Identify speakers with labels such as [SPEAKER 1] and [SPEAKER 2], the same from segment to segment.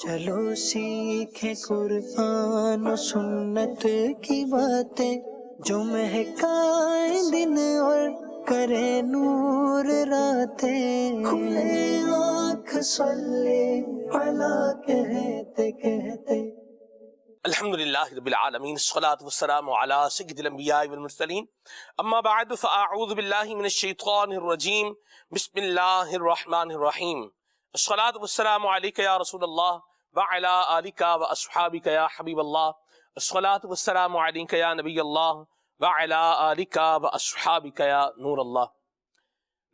[SPEAKER 1] چلو سیکھیں قرآن و سنت کی باتیں جو مہکائیں دن اور کرے نور راتیں، کھلے آنکھ صلی علی کہتے کہتے۔
[SPEAKER 2] الحمدللہ رب العالمین، الصلاة والسلام علی سید الانبیاء والمرسلین، اما بعد فاعوذ باللہ من الشیطان الرجیم، بسم اللہ الرحمن الرحیم۔ الصلاة والسلام علیک یا رسول اللہ وعلی آلک واصحابک یا حبیب اللہ، الصلاة والسلام علیک یا نبی اللہ وعلی آلک واصحابک یا نور اللہ۔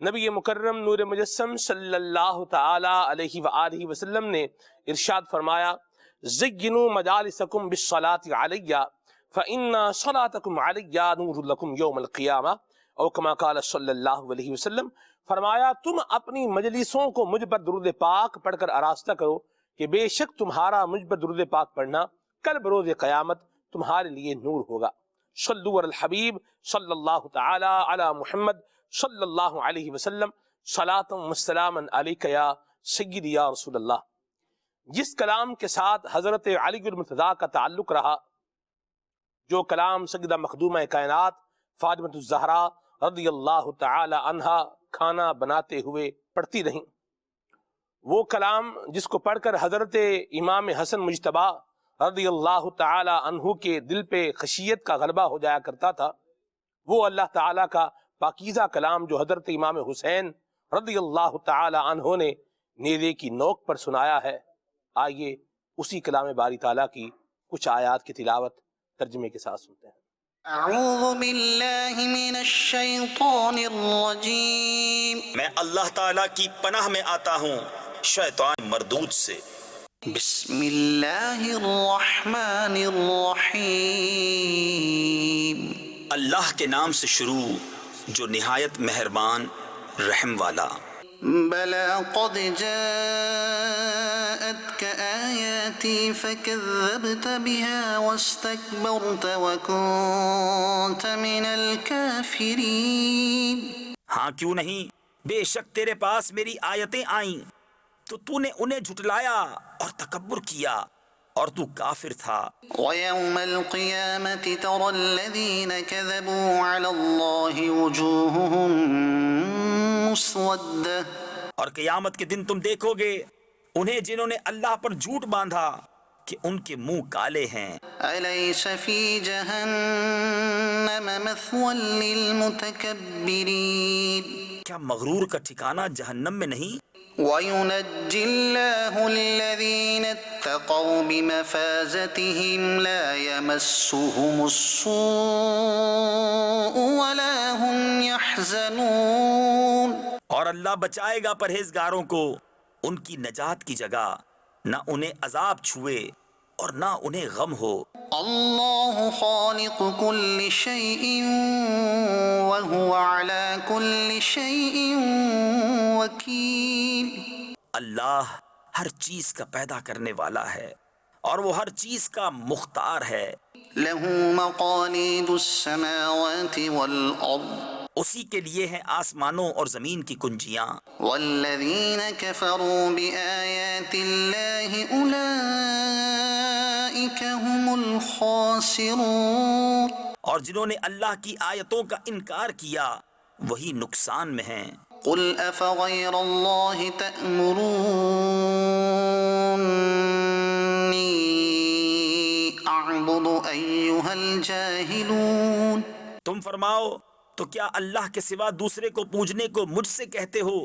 [SPEAKER 2] نبی مکرم نور مجسم صلی اللہ تعالی علیہ وآلہ وسلم نے ارشاد فرمایا، زینوا مجالسکم بالصلاۃ علی فإن صلاتکم علی نور لکم یوم القیامہ، او کما قال صلی اللہ علیہ وسلم۔ فرمایا تم اپنی مجلسوں کو مجھ پر درود پاک پڑھ کر آراستہ کرو کہ بے شک تمہارا مجھ پر درود پاک پڑھنا کل بروز قیامت تمہارے لیے نور ہوگا۔ صلو علی الحبیب صلی اللہ تعالی علی محمد صلی اللہ علیہ وسلم، صلاۃ و سلاما علیک یا سیدی یا رسول اللہ۔ جس کلام کے ساتھ حضرت علی المرتضیٰ کا تعلق رہا، جو کلام سیدہ مخدومہ کائنات فاطمۃ الزہرا رضی اللہ تعالی عنہا کھانا بناتے ہوئے پڑھتی رہیں، وہ کلام جس کو پڑھ کر حضرت امام حسن مجتبی رضی اللہ تعالی عنہ کے دل پہ خشیت کا غلبہ ہو جایا کرتا تھا، وہ اللہ تعالیٰ کا پاکیزہ کلام جو حضرت امام حسین رضی اللہ تعالی عنہ نے نیزے کی نوک پر سنایا ہے۔ آئیے اسی کلام باری تعالیٰ کی کچھ آیات کی تلاوت ترجمے کے ساتھ سنتے ہیں۔
[SPEAKER 3] اعوذ باللہ من الشیطان الرجیم،
[SPEAKER 4] میں اللہ تعالیٰ کی پناہ میں آتا ہوں شیطان مردود سے۔
[SPEAKER 3] بسم اللہ الرحمن الرحیم،
[SPEAKER 4] اللہ کے نام سے شروع جو نہایت مہربان رحم والا۔
[SPEAKER 3] بلا قد جاءتك آیاتی فکذبت بها واستکبرت وکنت من الکافرین۔
[SPEAKER 4] ہاں کیوں نہیں، بے شک تیرے پاس میری آیتیں آئیں تو تو نے انہیں جھٹلایا اور تکبر کیا اور تو کافر تھا۔
[SPEAKER 3] وَيَوْمَ الْقِيَامَةِ تَرَى الَّذِينَ كَذَبُوا عَلَى اللَّهِ وُجُوهُهُمْ مُسْوَدَّةٌ،
[SPEAKER 4] اور قیامت کے دن تم دیکھو گے انہیں جنہوں نے اللہ پر جھوٹ باندھا کہ ان کے منہ کالے ہیں۔
[SPEAKER 3] أَلَيْسَ فِي جَهَنَّمَ مَثْوًى لِّلْمُتَكَبِّرِينَ،
[SPEAKER 4] کیا مغرور کا ٹھکانہ جہنم میں نہیں؟
[SPEAKER 3] وَيُنَجِّي اللَّهُ الَّذِينَ اتَّقَوْا بِمَفَازَتِهِمْ لَا يَمَسُّهُمُ السُّوءُ وَلَا هُمْ يَحْزَنُونَ،
[SPEAKER 4] اور اللہ بچائے گا پرہیزگاروں کو ان کی نجات کی جگہ، نہ انہیں عذاب چھوئے اور نہ انہیں غم ہو۔
[SPEAKER 3] اللہ خالق کل شیء وهو على كل شیء وکیل،
[SPEAKER 4] اللہ ہر چیز کا پیدا کرنے والا ہے اور وہ ہر چیز کا مختار ہے۔
[SPEAKER 3] له مقاليد السماوات والأرض،
[SPEAKER 4] اسی کے لیے ہیں آسمانوں اور زمین کی کنجیاں۔
[SPEAKER 3] والذین کفروا بآیات اللہ اولئک هم الخاسرون،
[SPEAKER 4] اور جنہوں نے اللہ کی آیتوں کا انکار کیا وہی نقصان میں ہیں۔
[SPEAKER 3] قل افغیر اللہ تأمرونی اعبد ایہا الجاہلون،
[SPEAKER 4] تم فرماؤ تو کیا اللہ کے سوا دوسرے کو پوجنے کو مجھ سے کہتے ہو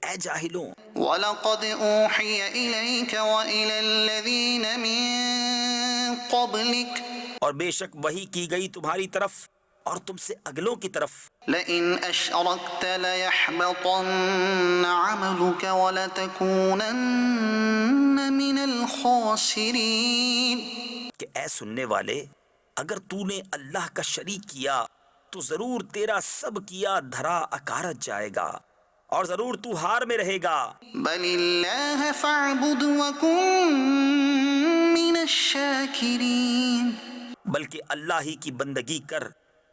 [SPEAKER 4] اے جاہلوں؟
[SPEAKER 3] وَلَقَدْ أُوحِيَ إِلَيْكَ وَإِلَى الَّذِينَ مِن قَبْلِكَ،
[SPEAKER 4] اور بے شک وحی کی گئی تمہاری طرف اور تم سے اگلوں کی طرف،
[SPEAKER 3] لَئِنْ أَشْرَكْتَ لَيَحْبَطَنَّ عَمَلُكَ وَلَتَكُونَنَّ مِنَ الْخَاسِرِينَ،
[SPEAKER 4] کہ اے سننے والے اگر تو نے اللہ کا شریک کیا تو ضرور تیرا سب کیا دھرا اکارت جائے گا اور ضرور تو ہار میں رہے گا۔
[SPEAKER 3] بَلِ اللَّهَ فَاعْبُدْ وَكُن مِّنَ الشَّاكِرِينَ،
[SPEAKER 4] بلکہ اللہ ہی کی بندگی کر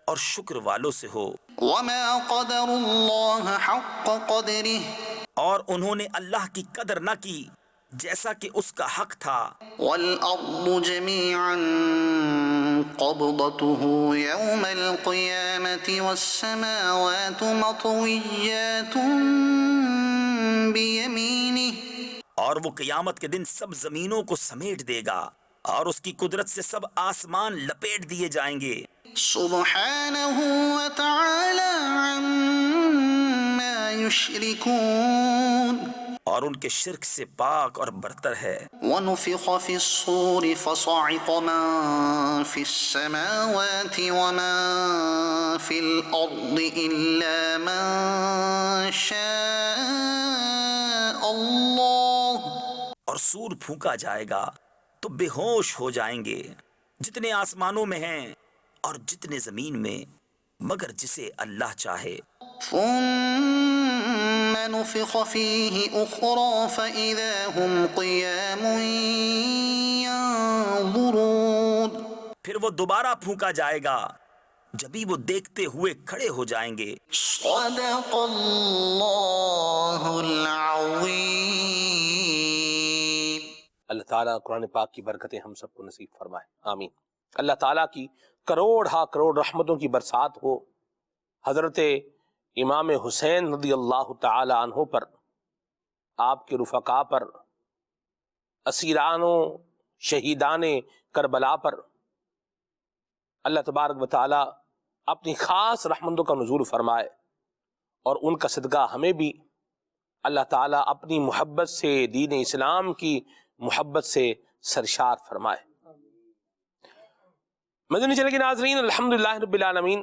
[SPEAKER 4] اور شکر والوں سے ہو۔
[SPEAKER 3] وَمَا قَدَرُوا اللَّهَ حَقَّ قَدْرِهِ،
[SPEAKER 4] اور انہوں نے اللہ کی قدر نہ کی جیسا کہ اس کا حق تھا.
[SPEAKER 3] والأرض جميعا قبضته يوم القيامة والسماوات مطويات بيمينه.
[SPEAKER 4] اور وہ قیامت کے دن سب زمینوں کو سمیٹ دے گا اور اس کی قدرت سے سب آسمان لپیٹ دیے جائیں گے.
[SPEAKER 3] سبحانه وتعالى عما يشركون.
[SPEAKER 4] اور ان کے شرک سے پاک اور برتر ہے.
[SPEAKER 3] ونفخ في الصور فصعق من في السماوات ومن في الأرض إلا من شاء الله.
[SPEAKER 4] اور سور پھونکا جائے گا تو بے ہوش ہو جائیں گے جتنے آسمانوں میں ہیں اور جتنے زمین میں، مگر جسے اللہ چاہے.
[SPEAKER 3] ثم نفخ فيه أخرى فإذا هم قيام ينظرون.
[SPEAKER 4] پھر وہ دوبارہ پھونکا جائے گا جبھی وہ دیکھتے ہوئے کھڑے ہو جائیں گے.
[SPEAKER 3] صدق اللہ العظیم.
[SPEAKER 2] اللہ تعالیٰ قرآن پاک کی برکتیں ہم سب کو نصیب فرمائے، آمین. اللہ تعالیٰ کی کروڑ ہا کروڑ رحمتوں کی برسات ہو حضرت امام حسین رضی اللہ تعالی عنہ پر، آپ کے رفقا پر، اسیران و شہیدان کربلا پر. اللہ تبارک و تعالی اپنی خاص رحمتوں کا نزول فرمائے اور ان کا صدقہ ہمیں بھی اللہ تعالیٰ اپنی محبت سے، دین اسلام کی محبت سے سرشار فرمائے. مدنی چینل کے ناظرین، الحمدللہ رب العالمین،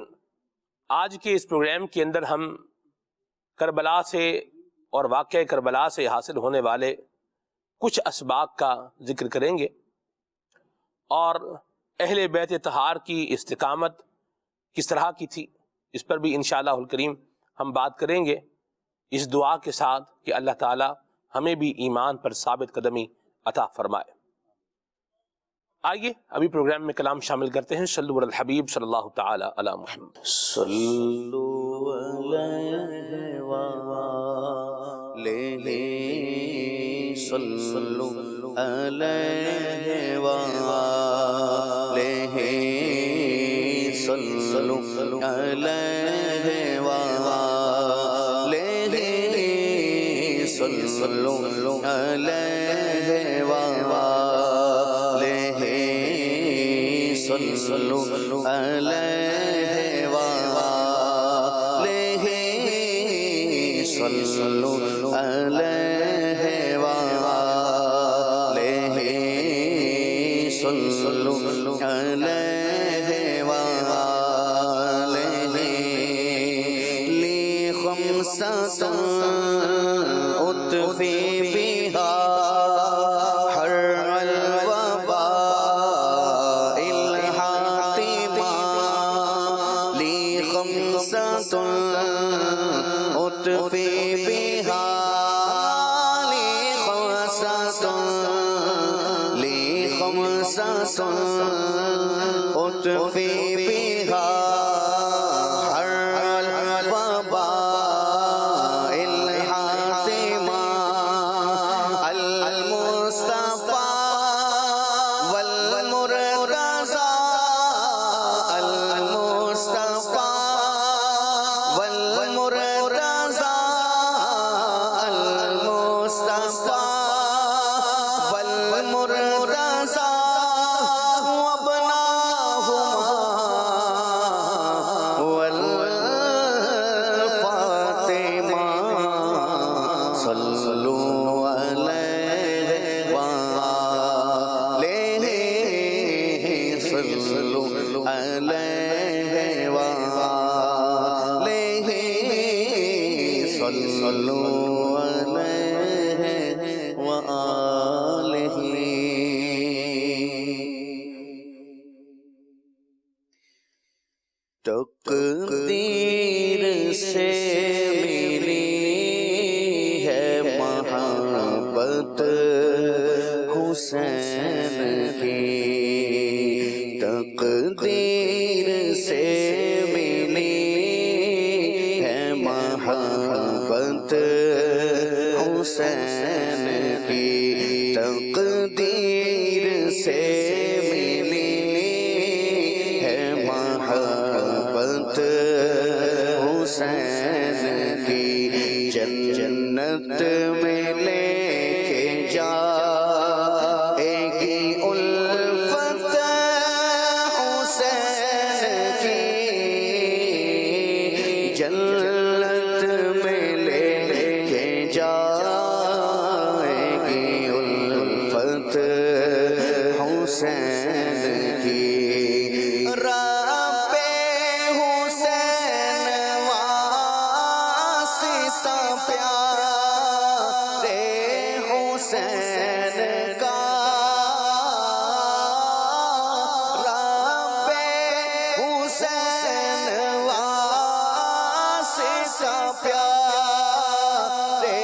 [SPEAKER 2] آج کے اس پروگرام کے اندر ہم کربلا سے اور واقعہ کربلا سے حاصل ہونے والے کچھ اسباق کا ذکر کریں گے اور اہل بیت طہار کی استقامت کس طرح کی تھی اس پر بھی انشاءاللہ الکریم ہم بات کریں گے، اس دعا کے ساتھ کہ اللہ تعالی ہمیں بھی ایمان پر ثابت قدمی عطا فرمائے. آئیے ابھی پروگرام میں کلام شامل کرتے ہیں. صلو علی الحبیب صلی اللہ تعالی علی محمد.
[SPEAKER 1] صلو علیہ وآلہ، صلو علیہ وآلہ، صلو علیہ وآلہ، صلو علیہ وآلہ، صلو علیہ وآلہ، صلو علیہ وآلہ، صلو علیہ وآلہ. لی خمسة أطفي بها حر الوباء الحاطمة. لي خمسة أطفي بها، لي خمسة أطفي بها حر الوباء الحاطمة. المصطفى والمرتضى، المصطفى والمرتضى، المصطفى والمرتضى وابناهما والفاطمة. صلوا عليه وآله، صلوا عليه وآله، صلوا عليه وآله. تقدیر سے ملی ہے محبت حسین کی، تقدیر سے ملی ہے محبت حسین کی. سے ملی ہے محبت حسین کی جنت میں لے کے جائے گی الفت حسین کی جنت میں لے کے جائے گی الفت حسین کی رب حسین واسطہ پیارے حسین کا رب حسین واسطہ پیارے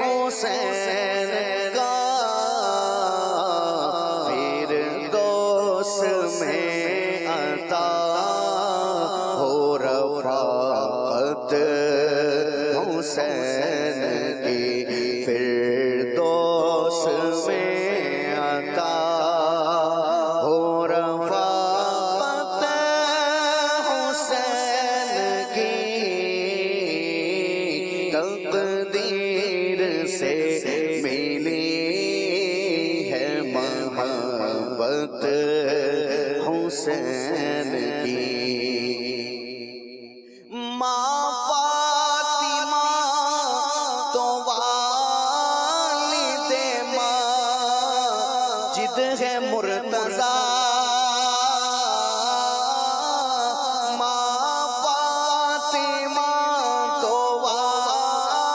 [SPEAKER 1] حسین کا فردوس میں عطا ہو رفاقت حسین کی فردوس میں عطا ہو رفاقت حسین کی تقدیر سے ملی ہے محبت حسین کی ماں فاطمہ تو والد ماجد ہے مرتضیٰ ماں فاطمہ تو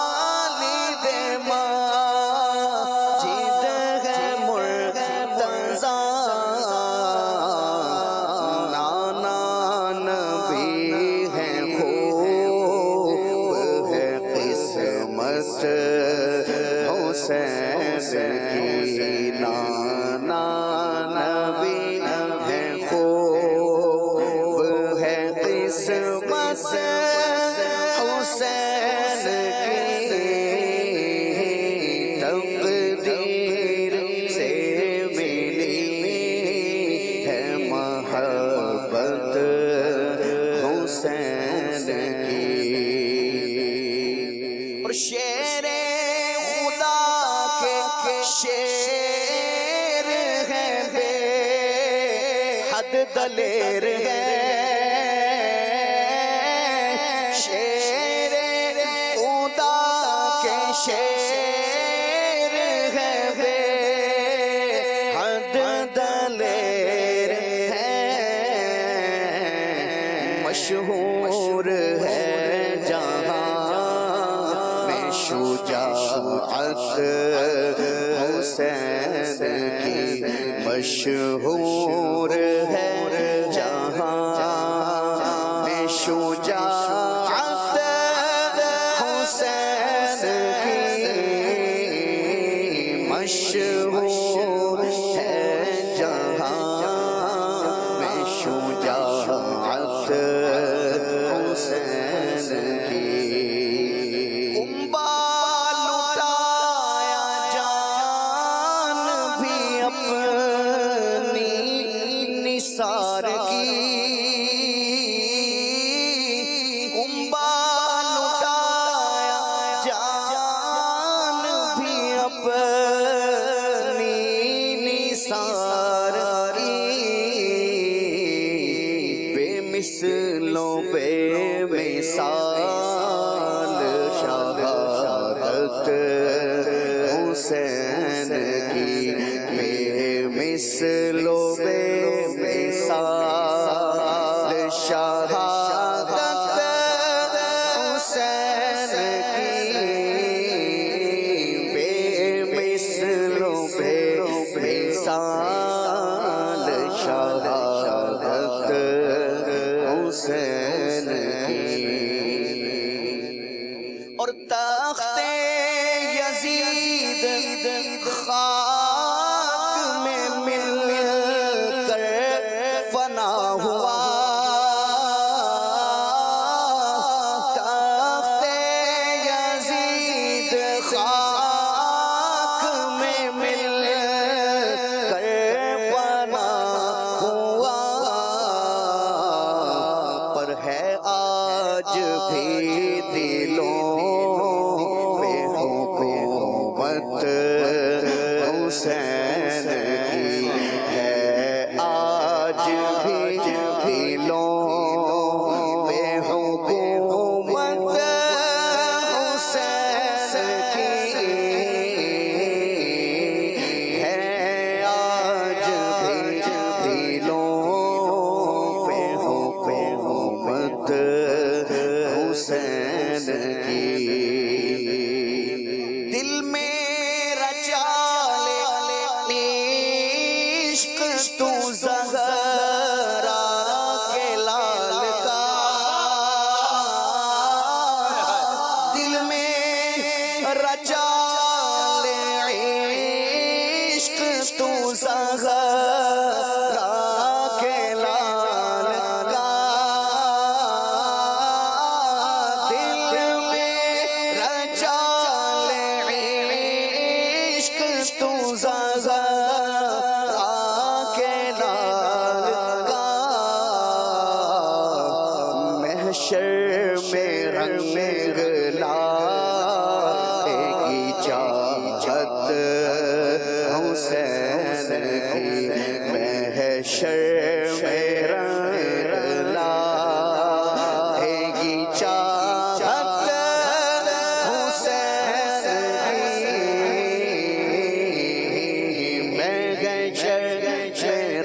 [SPEAKER 1] والد ماجد ہے مرتضیٰ نانا نبی ہے خوب ہے قسمت حسین کی نانا نبی ہے خوب ہے قسمت حسین کی تقدیر سے ملی ہے محبت حسین کی اور شیر خدا کے شیر ہے بے حد دلیر ہے شیر خدا کے شیر ہے بے حد دلیر ہے مشہور ہے جہاں میں شجاعت حسین کی مشہور ہے جہاں میں شجاعت حسین کی مشہور ہے جہاں میں شجاعت حسین کی کنبہ لٹایا جان بھی اپنی نثار کی کنبہ لٹایا جان بھی اپنی نثار کی بے مثلوں بے مثال شہادت حسین کی بے مثلوں بے مثال شہادت حسین کی بے مثلوں بے مثال شہادت حسین کی اور تخت یزید خاک میں مل کر فنا ہوا تخت یزید خاک میں مل کر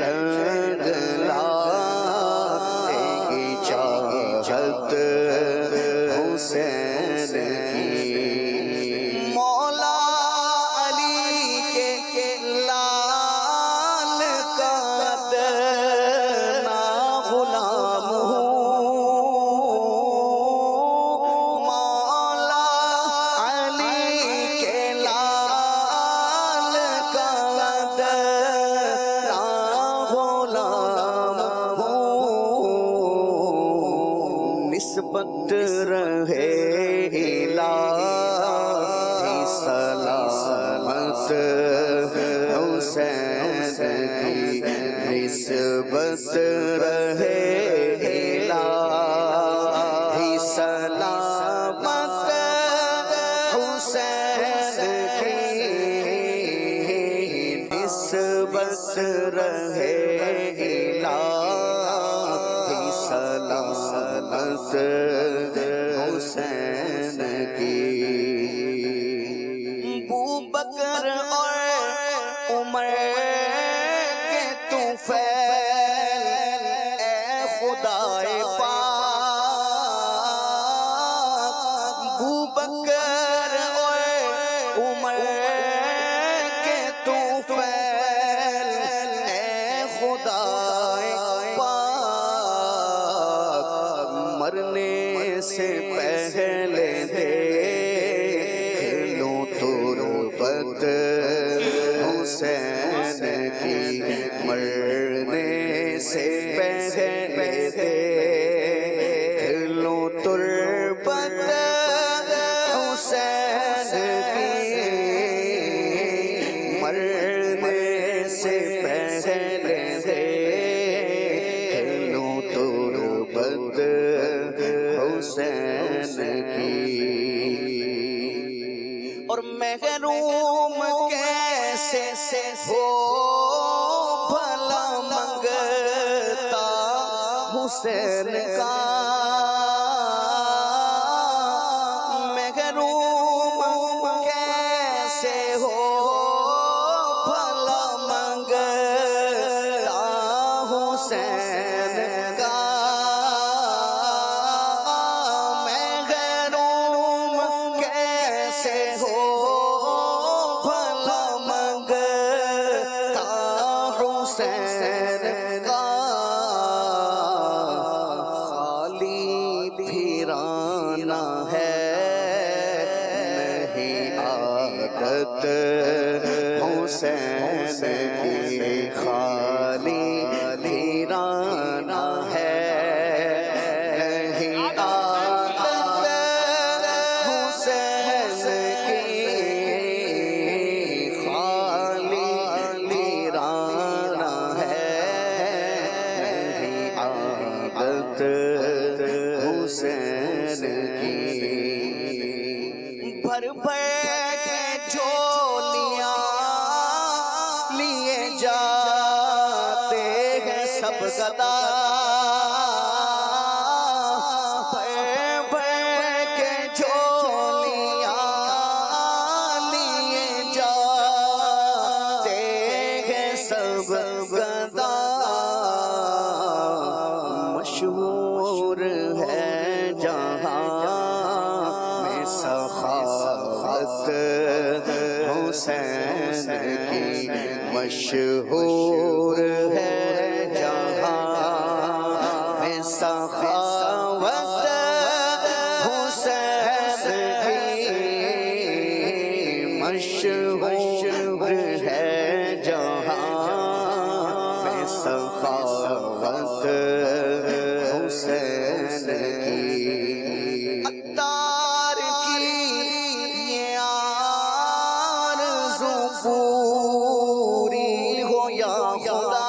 [SPEAKER 1] رنگ لائے گی چاہت حسین کی مولا علی کے لال کا ادنا غلام ہوں مولا علی کے لال کا ادنا غلام ہوں نسبت رہے الہی سلامت حسین کی نسبت رہے الہی سلامت حسین کی نسبت رہے الہی سلامت حسین کی ابوبکر اور عمر کے طفیل اے خدائے پاک ابوبکر اور عمر کے طفیل اے خدائے پاک مرنے سے پہلے دیکھ لو تربت حسین کی مرنے سے پہلے دیکھ لو تربت حسین کی مرنے سے پہلے دیکھ لو تربت حسین کی اور محروم کیسے ہو بھلا منگتا حسین کا محروم کیسے ہو بھلا منگتا حسین کا محروم کیسے ہو بھلا منگتا حسین کا خالی پھرانا ہے نہیں عادت حسین کی خالی پھرانا ہے نہیں عادت حسین کی خالی پھرانا ہے نہیں عادت حسین کی بھر بھر کے جھولیاں لیے جاتے ہیں سب گدا بھر بھر کے جھولیاں لیے جاتے ہیں سب گدا مشہور ہے جہاں میں سخاوت حسین کی مشہور ہے جہاں میں سخاوت حسین کی مشہور ہے جہاں میں سخاوت حسین کی عطار کی یہ آرزو پوری ہو یا خدا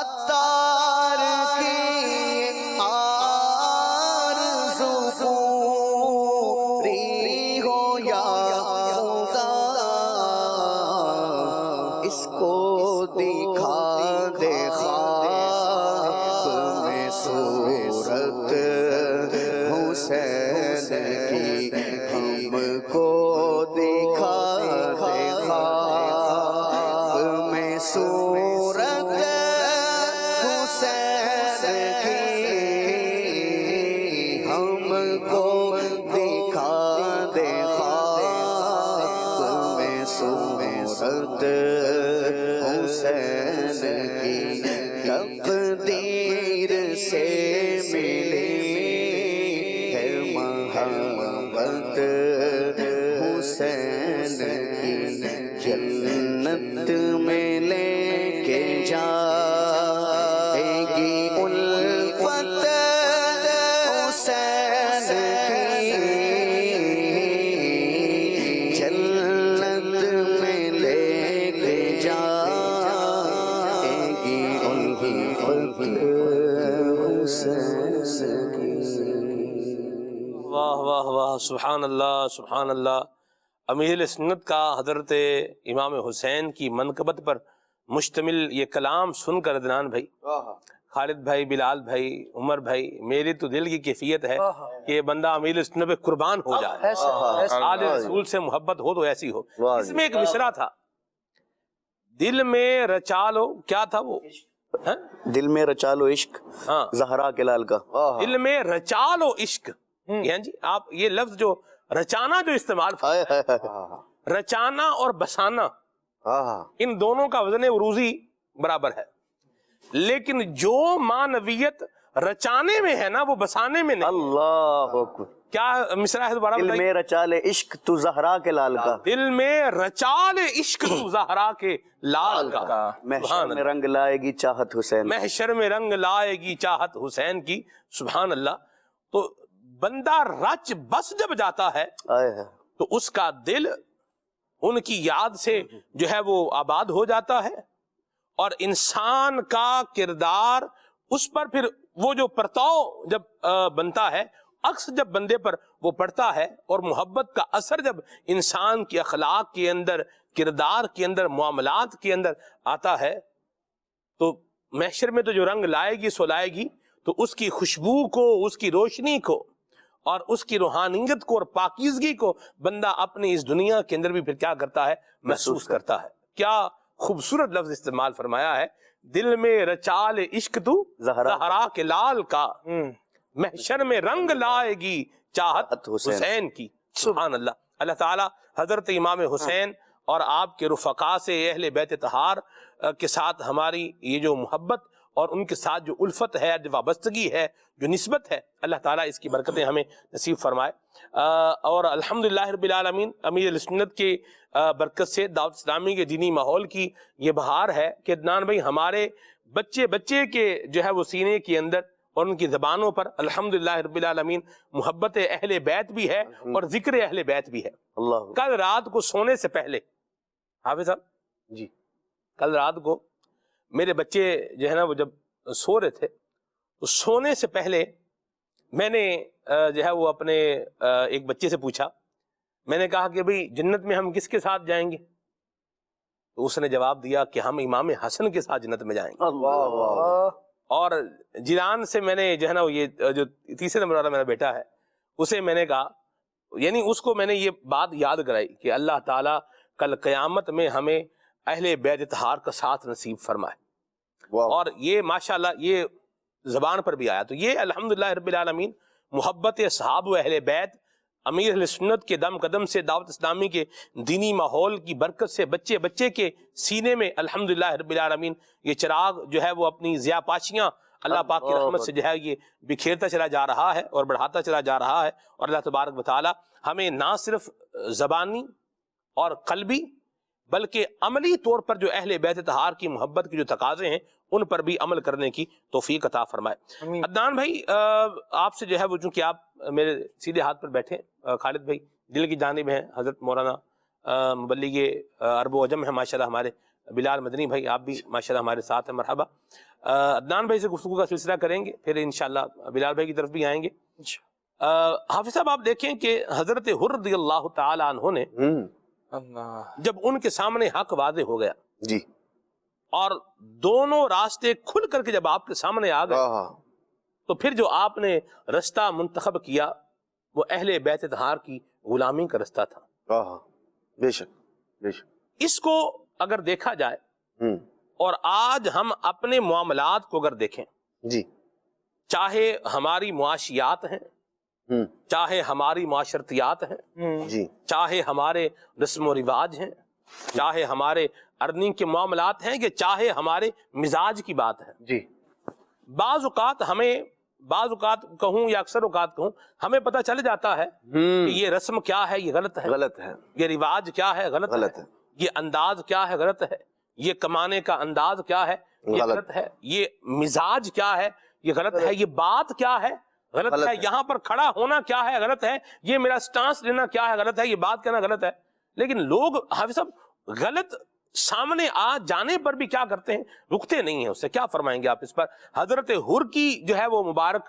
[SPEAKER 1] عطار کی یہ آرزو پوری ہو یا خدا اس کو دکھا دے خواب میں صورت حسین کی ہم کو دکھا دے خواب صورت حسین کی ہم کو دکھا دے خواب میں صورت حسین کی تقدیر سے ملی ہے محبت حسین کی جنت میں لے کے جائے گی الفت حسین کی جنت میں لے کے جائے گی الفت حسین کی۔
[SPEAKER 2] واہ واہ واہ، سبحان اللہ سبحان اللہ۔ امیر سنت کا حضرت امام حسین کی منقبت پر مشتمل یہ کلام سن کر عدنان بھائی، خالد بھائی، بلال بھائی، عمر بھائی، میری تو دل کی کیفیت ہے کہ یہ بندہ امیر سنت پہ قربان ہو جائے، آل رسول سے محبت ہو تو ایسی ہو۔ اس میں ایک مصرع تھا، دل میں رچا لو، کیا تھا وہ؟
[SPEAKER 1] دل میں رچا لو عشق،
[SPEAKER 2] ہاں،
[SPEAKER 1] زہرا کے لال کا۔
[SPEAKER 2] دل میں رچا لو عشق، یعنی جی آپ یہ لفظ جو رچانا جو استعمال، رچانا اور بسانا، ان دونوں کا وزن عروضی برابر ہے، لیکن جو معنویت رچانے میں ہے نا وہ بسانے میں نہیں۔
[SPEAKER 1] اللہ اکبر۔
[SPEAKER 2] کیا مصرع ہے دوبارہ
[SPEAKER 1] دل
[SPEAKER 2] بتائیے؟
[SPEAKER 1] میں رچا لے عشق تو زہرا کے لال کا،
[SPEAKER 2] دل میں رچا لے عشق تو زہرا کے لال کا،
[SPEAKER 1] محشر میں رنگ لائے گی چاہت حسین،
[SPEAKER 2] محشر میں رنگ لائے گی چاہت حسین کی۔ سبحان اللہ۔ تو بندہ رچ بس جب جاتا ہے تو اس کا دل ان کی یاد سے جو ہے وہ آباد ہو جاتا ہے، اور انسان کا کردار اس پر پھر وہ جو پرتاؤ جب بنتا ہے، عکس جب بندے پر وہ پڑتا ہے، اور محبت کا اثر جب انسان کے اخلاق کے اندر، کردار کے اندر، معاملات کے اندر آتا ہے، تو محشر میں تو جو رنگ لائے گی سو لائے گی، تو اس کی خوشبو کو، اس کی روشنی کو، اور اس کی روحانیت کو اور پاکیزگی کو بندہ اپنی اس دنیا کے اندر بھی پھر کیا کرتا ہے؟ محسوس کرتا ہے۔ کیا خوبصورت لفظ استعمال فرمایا ہے، دل میں رچال عشق تو زہرا کے لال کا، محشر میں رنگ لائے گی چاہت حسین کی۔ سبحان اللہ۔ اللہ تعالی حضرت امام حسین اور آپ کے رفقا سے، اہل بیت طہار کے ساتھ ہماری یہ جو محبت اور ان کے ساتھ جو الفت ہے، جو وابستگی ہے، جو نسبت ہے، اللہ تعالیٰ اس کی برکتیں ہمیں نصیب فرمائے۔ اور الحمدللہ رب العالمین، امیر سنت کی برکت سے دعوت اسلامی کے دینی ماحول کی یہ بہار ہے کہ عدنان بھائی ہمارے بچے کے جو ہے وہ سینے کے اندر اور ان کی زبانوں پر الحمدللہ رب العالمین محبت اہل بیت بھی ہے اور ذکر اہل بیت بھی ہے۔ کل رات کو سونے سے پہلے، حافظ صاحب جی، کل رات کو میرے بچے جو ہے نا وہ جب سو رہے تھے، تو سونے سے پہلے میں نے جو ہے وہ اپنے ایک بچے سے پوچھا، میں نے کہا کہ بھئی جنت میں ہم کس کے ساتھ جائیں گے؟ تو اس نے جواب دیا کہ ہم امام حسن کے ساتھ جنت میں جائیں گے۔ اور جیران سے میں نے جو ہے نا یہ جو تیسرے نمبر والا میرا بیٹا ہے، اسے میں نے کہا، یعنی اس کو میں نے یہ بات یاد کرائی کہ اللہ تعالیٰ کل قیامت میں ہمیں اہل بیت طہار کا ساتھ نصیب فرمائے، اور یہ ماشاءاللہ یہ زبان پر بھی آیا۔ تو یہ الحمدللہ رب العالمین محبت اصحاب و اہل بیت، امیر اہل سنت کے دم قدم سے، دعوت اسلامی کے دینی ماحول کی برکت سے بچے کے سینے میں الحمدللہ رب العالمین یہ چراغ جو ہے وہ اپنی ضیاء پاشیاں اللہ پاک کی رحمت سے جو ہے یہ بکھیرتا چلا جا رہا ہے اور بڑھاتا چلا جا رہا ہے۔ اور اللہ تبارک و تعالی ہمیں نہ صرف زبانی اور قلبی بلکہ عملی طور پر جو اہل بیت طہار کی محبت کے جو تقاضے ہیں ان پر بھی عمل کرنے کی توفیق عطا فرمائے۔ عدنان بھائی آپ سے جو ہے وہ چونکہ آپ میرے سیدھے ہاتھ پر بیٹھے، خالد بھائی دل کی جانب ہیں، حضرت مولانا مبلغ عرب و عجم ہیں ماشاءاللہ ہمارے، بلال مدنی بھائی آپ بھی ماشاءاللہ ہمارے ساتھ ہیں، مرحبا۔ عدنان بھائی سے گفتگو کا سلسلہ کریں گے، پھر انشاءاللہ بلال بھائی کی طرف بھی آئیں گے۔ حافظ صاحب آپ دیکھیں کہ حضرت حر رضی اللہ تعالی عنہ نے جب ان کے سامنے حق واضح ہو گیا
[SPEAKER 1] جی،
[SPEAKER 2] اور دونوں راستے کھل کر کے جب آپ کے سامنے آ گئے، تو پھر جو آپ نے رستہ منتخب کیا وہ اہل بیت طہار کی غلامی کا رستہ تھا۔
[SPEAKER 1] بے شک بے شک۔
[SPEAKER 2] اس کو اگر دیکھا جائے اور آج ہم اپنے معاملات کو اگر دیکھیں،
[SPEAKER 5] جی
[SPEAKER 2] چاہے ہماری معاشیات ہیں، چاہے ہماری معاشرتیات ہیں،
[SPEAKER 5] جی
[SPEAKER 2] چاہے ہمارے رسم و رواج ہیں، چاہے ہمارے ارننگ کے معاملات ہیں، کہ چاہے ہمارے مزاج کی بات ہے،
[SPEAKER 5] جی
[SPEAKER 2] بعض اوقات کہوں یا اکثر اوقات کہوں، ہمیں پتہ چل جاتا ہے کہ یہ رسم کیا ہے، یہ غلط ہے،
[SPEAKER 5] غلط ہے،
[SPEAKER 2] یہ رواج کیا ہے، غلط
[SPEAKER 5] غلط
[SPEAKER 2] ہے،
[SPEAKER 5] ہے،
[SPEAKER 2] یہ انداز کیا ہے، غلط ہے، یہ کمانے کا انداز کیا ہے، یہ
[SPEAKER 5] غلط
[SPEAKER 2] غلط ہے، یہ مزاج کیا ہے، یہ غلط ہے، یہ بات کیا ہے، غلط
[SPEAKER 5] غلط
[SPEAKER 2] ہے،
[SPEAKER 5] ہے،
[SPEAKER 2] یہاں پر کھڑا ہونا کیا ہے، غلط ہے، یہ میرا سٹانس لینا کیا ہے، غلط ہے، یہ بات کہنا غلط ہے۔ لیکن لوگ حافظ صاحب غلط سامنے آ جانے پر بھی کیا کرتے ہیں، رکتے نہیں ہیں اس سے۔ کیا فرمائیں گے آپ اس پر؟ حضرت حر کی جو ہے وہ مبارک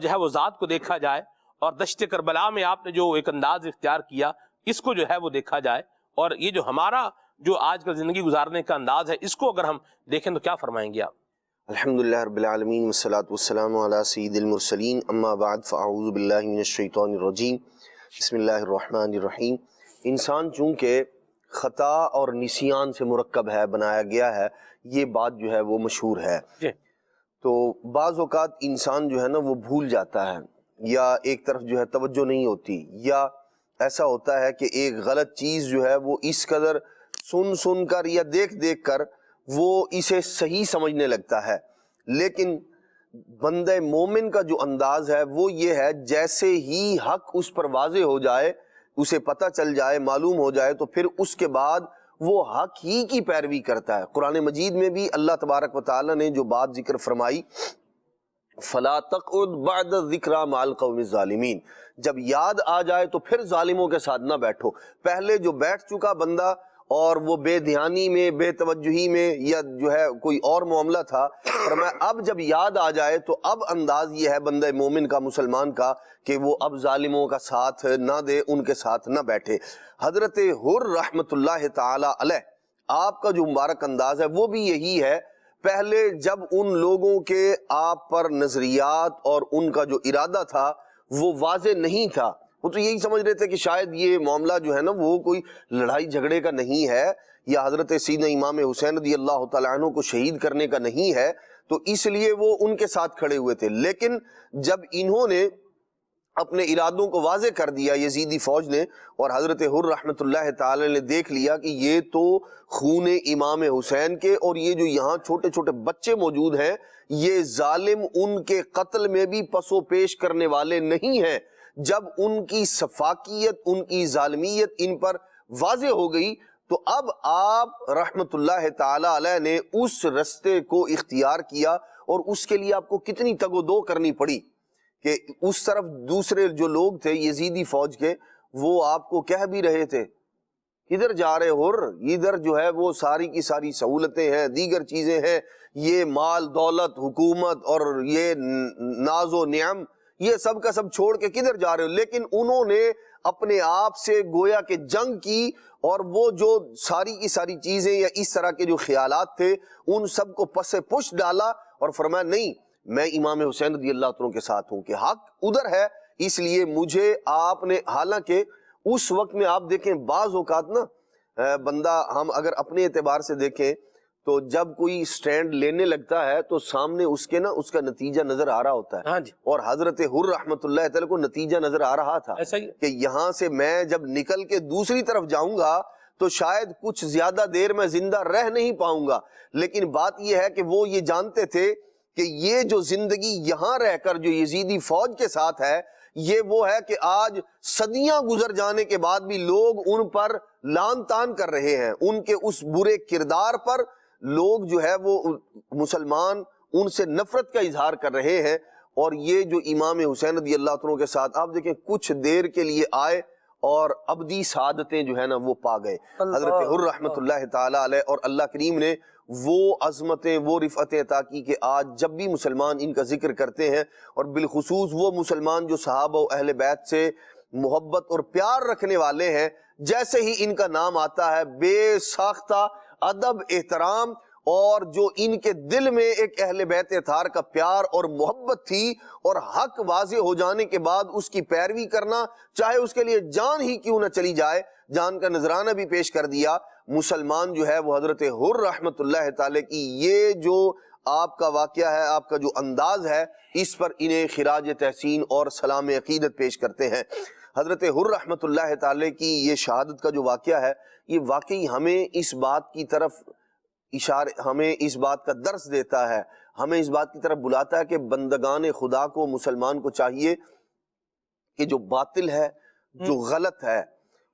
[SPEAKER 2] جو ہے وہ ذات کو دیکھا جائے، اور دشت کربلا میں آپ نے جو ایک انداز اختیار کیا، اس کو جو ہے وہ دیکھا جائے، اور یہ جو ہمارا جو آج کل زندگی گزارنے کا انداز ہے، اس کو اگر ہم دیکھیں تو کیا فرمائیں گے آپ؟
[SPEAKER 5] الحمدللہ رب العالمین والصلاة والسلام علی سید المرسلین، اما بعد فاعوذ باللہ من الشیطان الرجیم، بسم اللہ الرحمن الرحیم۔ انسان چونکہ خطا اور نسیان سے مرکب ہے، بنایا گیا ہے، یہ بات جو ہے وہ مشہور ہے۔
[SPEAKER 2] جی
[SPEAKER 5] تو بعض اوقات انسان جو ہے نا وہ بھول جاتا ہے، یا ایک طرف جو ہے توجہ نہیں ہوتی، یا ایسا ہوتا ہے کہ ایک غلط چیز جو ہے وہ اس قدر سن کر یا دیکھ کر وہ اسے صحیح سمجھنے لگتا ہے۔ لیکن بندہ مومن کا جو انداز ہے وہ یہ ہے، جیسے ہی حق اس پر واضح ہو جائے، اسے پتہ چل جائے، معلوم ہو جائے، تو پھر اس کے بعد وہ حق ہی کی پیروی کرتا ہے۔ قرآن مجید میں بھی اللہ تبارک و تعالی نے جو بات ذکر فرمائی، فَلَا تَقْعُدْ بَعْدَ الذِّكْرَىٰ مَعَ الْقَوْمِ الظَّالِمِينَ، جب یاد آ جائے تو پھر ظالموں کے ساتھ نہ بیٹھو۔ پہلے جو بیٹھ چکا بندہ اور وہ بے دھیانی میں، بے توجہی میں، یا جو ہے کوئی اور معاملہ تھا، فرمایا اب جب یاد آ جائے تو اب انداز یہ ہے بندہ مومن کا، مسلمان کا، کہ وہ اب ظالموں کا ساتھ نہ دے، ان کے ساتھ نہ بیٹھے۔ حضرت حر رحمت اللہ تعالی علیہ، آپ کا جو مبارک انداز ہے وہ بھی یہی ہے۔ پہلے جب ان لوگوں کے آپ پر نظریات اور ان کا جو ارادہ تھا وہ واضح نہیں تھا، وہ تو یہی سمجھ رہے تھے کہ شاید یہ معاملہ جو ہے نا وہ کوئی لڑائی جھگڑے کا نہیں ہے، یا حضرت سیدنا امام حسین رضی اللہ تعالیٰ عنہ کو شہید کرنے کا نہیں ہے، تو اس لیے وہ ان کے ساتھ کھڑے ہوئے تھے۔ لیکن جب انہوں نے اپنے ارادوں کو واضح کر دیا یزیدی فوج نے، اور حضرت حر رحمت اللہ تعالی نے دیکھ لیا کہ یہ تو خون امام حسین کے، اور یہ جو یہاں چھوٹے چھوٹے بچے موجود ہیں، یہ ظالم ان کے قتل میں بھی پس و پیش کرنے والے نہیں ہیں۔ جب ان کی سفاکیت، ان کی ظالمیت ان پر واضح ہو گئی، تو اب آپ رحمت اللہ تعالی علیہ نے اس رستے کو اختیار کیا، اور اس کے لیے آپ کو کتنی تگ و دو کرنی پڑی کہ اس طرف دوسرے جو لوگ تھے یزیدی فوج کے، وہ آپ کو کہہ بھی رہے تھے ادھر جا رہے حر، ادھر جو ہے وہ ساری کی ساری سہولتیں ہیں، دیگر چیزیں ہیں، یہ مال دولت حکومت اور یہ ناز و نعم، یہ سب کا سب چھوڑ کے کدھر جا رہے ہو؟ لیکن انہوں نے اپنے آپ سے گویا کہ جنگ کی، اور وہ جو ساری کی ساری چیزیں یا اس طرح کے جو خیالات تھے ان سب کو پس پش ڈالا، اور فرمایا نہیں، میں امام حسین رضی اللہ عنہ کے ساتھ ہوں، کہ حق ادھر ہے، اس لیے مجھے آپ نے، حالانکہ اس وقت میں آپ دیکھیں بعض اوقات نا بندہ، ہم اگر اپنے اعتبار سے دیکھیں تو جب کوئی سٹینڈ لینے لگتا ہے تو سامنے اس کے نا اس کا نتیجہ نظر آ رہا ہوتا ہے،
[SPEAKER 2] ہاں جی،
[SPEAKER 5] اور حضرت حر رحمت اللہ تعالی کو نتیجہ نظر آ رہا تھا
[SPEAKER 2] ایسا ہی
[SPEAKER 5] کہ یہاں سے میں جب نکل کے دوسری طرف جاؤں گا تو شاید کچھ زیادہ دیر میں زندہ رہ نہیں پاؤں گا۔ لیکن بات یہ ہے کہ وہ یہ جانتے تھے کہ یہ جو زندگی یہاں رہ کر جو یزیدی فوج کے ساتھ ہے، یہ وہ ہے کہ آج صدیاں گزر جانے کے بعد بھی لوگ ان پر لان تان کر رہے ہیں، ان کے اس برے کردار پر لوگ جو ہے وہ مسلمان ان سے نفرت کا اظہار کر رہے ہیں۔ اور یہ جو امام حسین رضی اللہ عنہ کے ساتھ آپ دیکھیں کچھ دیر کے لیے آئے اور ابدی سعادتیں جو ہے نا وہ پا گئے حضرت حر رحمت اللہ تعالی علیہ، اور اللہ کریم نے وہ عظمتیں، وہ رفعتیں عطا کی کہ آج جب بھی مسلمان ان کا ذکر کرتے ہیں، اور بالخصوص وہ مسلمان جو صحابہ و اہل بیت سے محبت اور پیار رکھنے والے ہیں، جیسے ہی ان کا نام آتا ہے بے ساختہ ادب احترام، اور جو ان کے دل میں ایک اہل بیت اطہار کا پیار اور محبت تھی، اور حق واضح ہو جانے کے بعد اس کی پیروی کرنا، چاہے اس کے لیے جان ہی کیوں نہ چلی جائے، جان کا نذرانہ بھی پیش کر دیا۔ مسلمان جو ہے وہ حضرت حر رحمت اللہ تعالی کی یہ جو آپ کا واقعہ ہے، آپ کا جو انداز ہے، اس پر انہیں خراج تحسین اور سلام عقیدت پیش کرتے ہیں۔ حضرت حر رحمت اللہ تعالی کی یہ شہادت کا جو واقعہ ہے، یہ واقعی ہمیں اس بات کی طرف ہمیں اس بات کا درس دیتا ہے، ہمیں اس بات کی طرف بلاتا ہے کہ بندگان خدا کو، مسلمان کو چاہیے کہ جو باطل ہے، جو غلط ہے،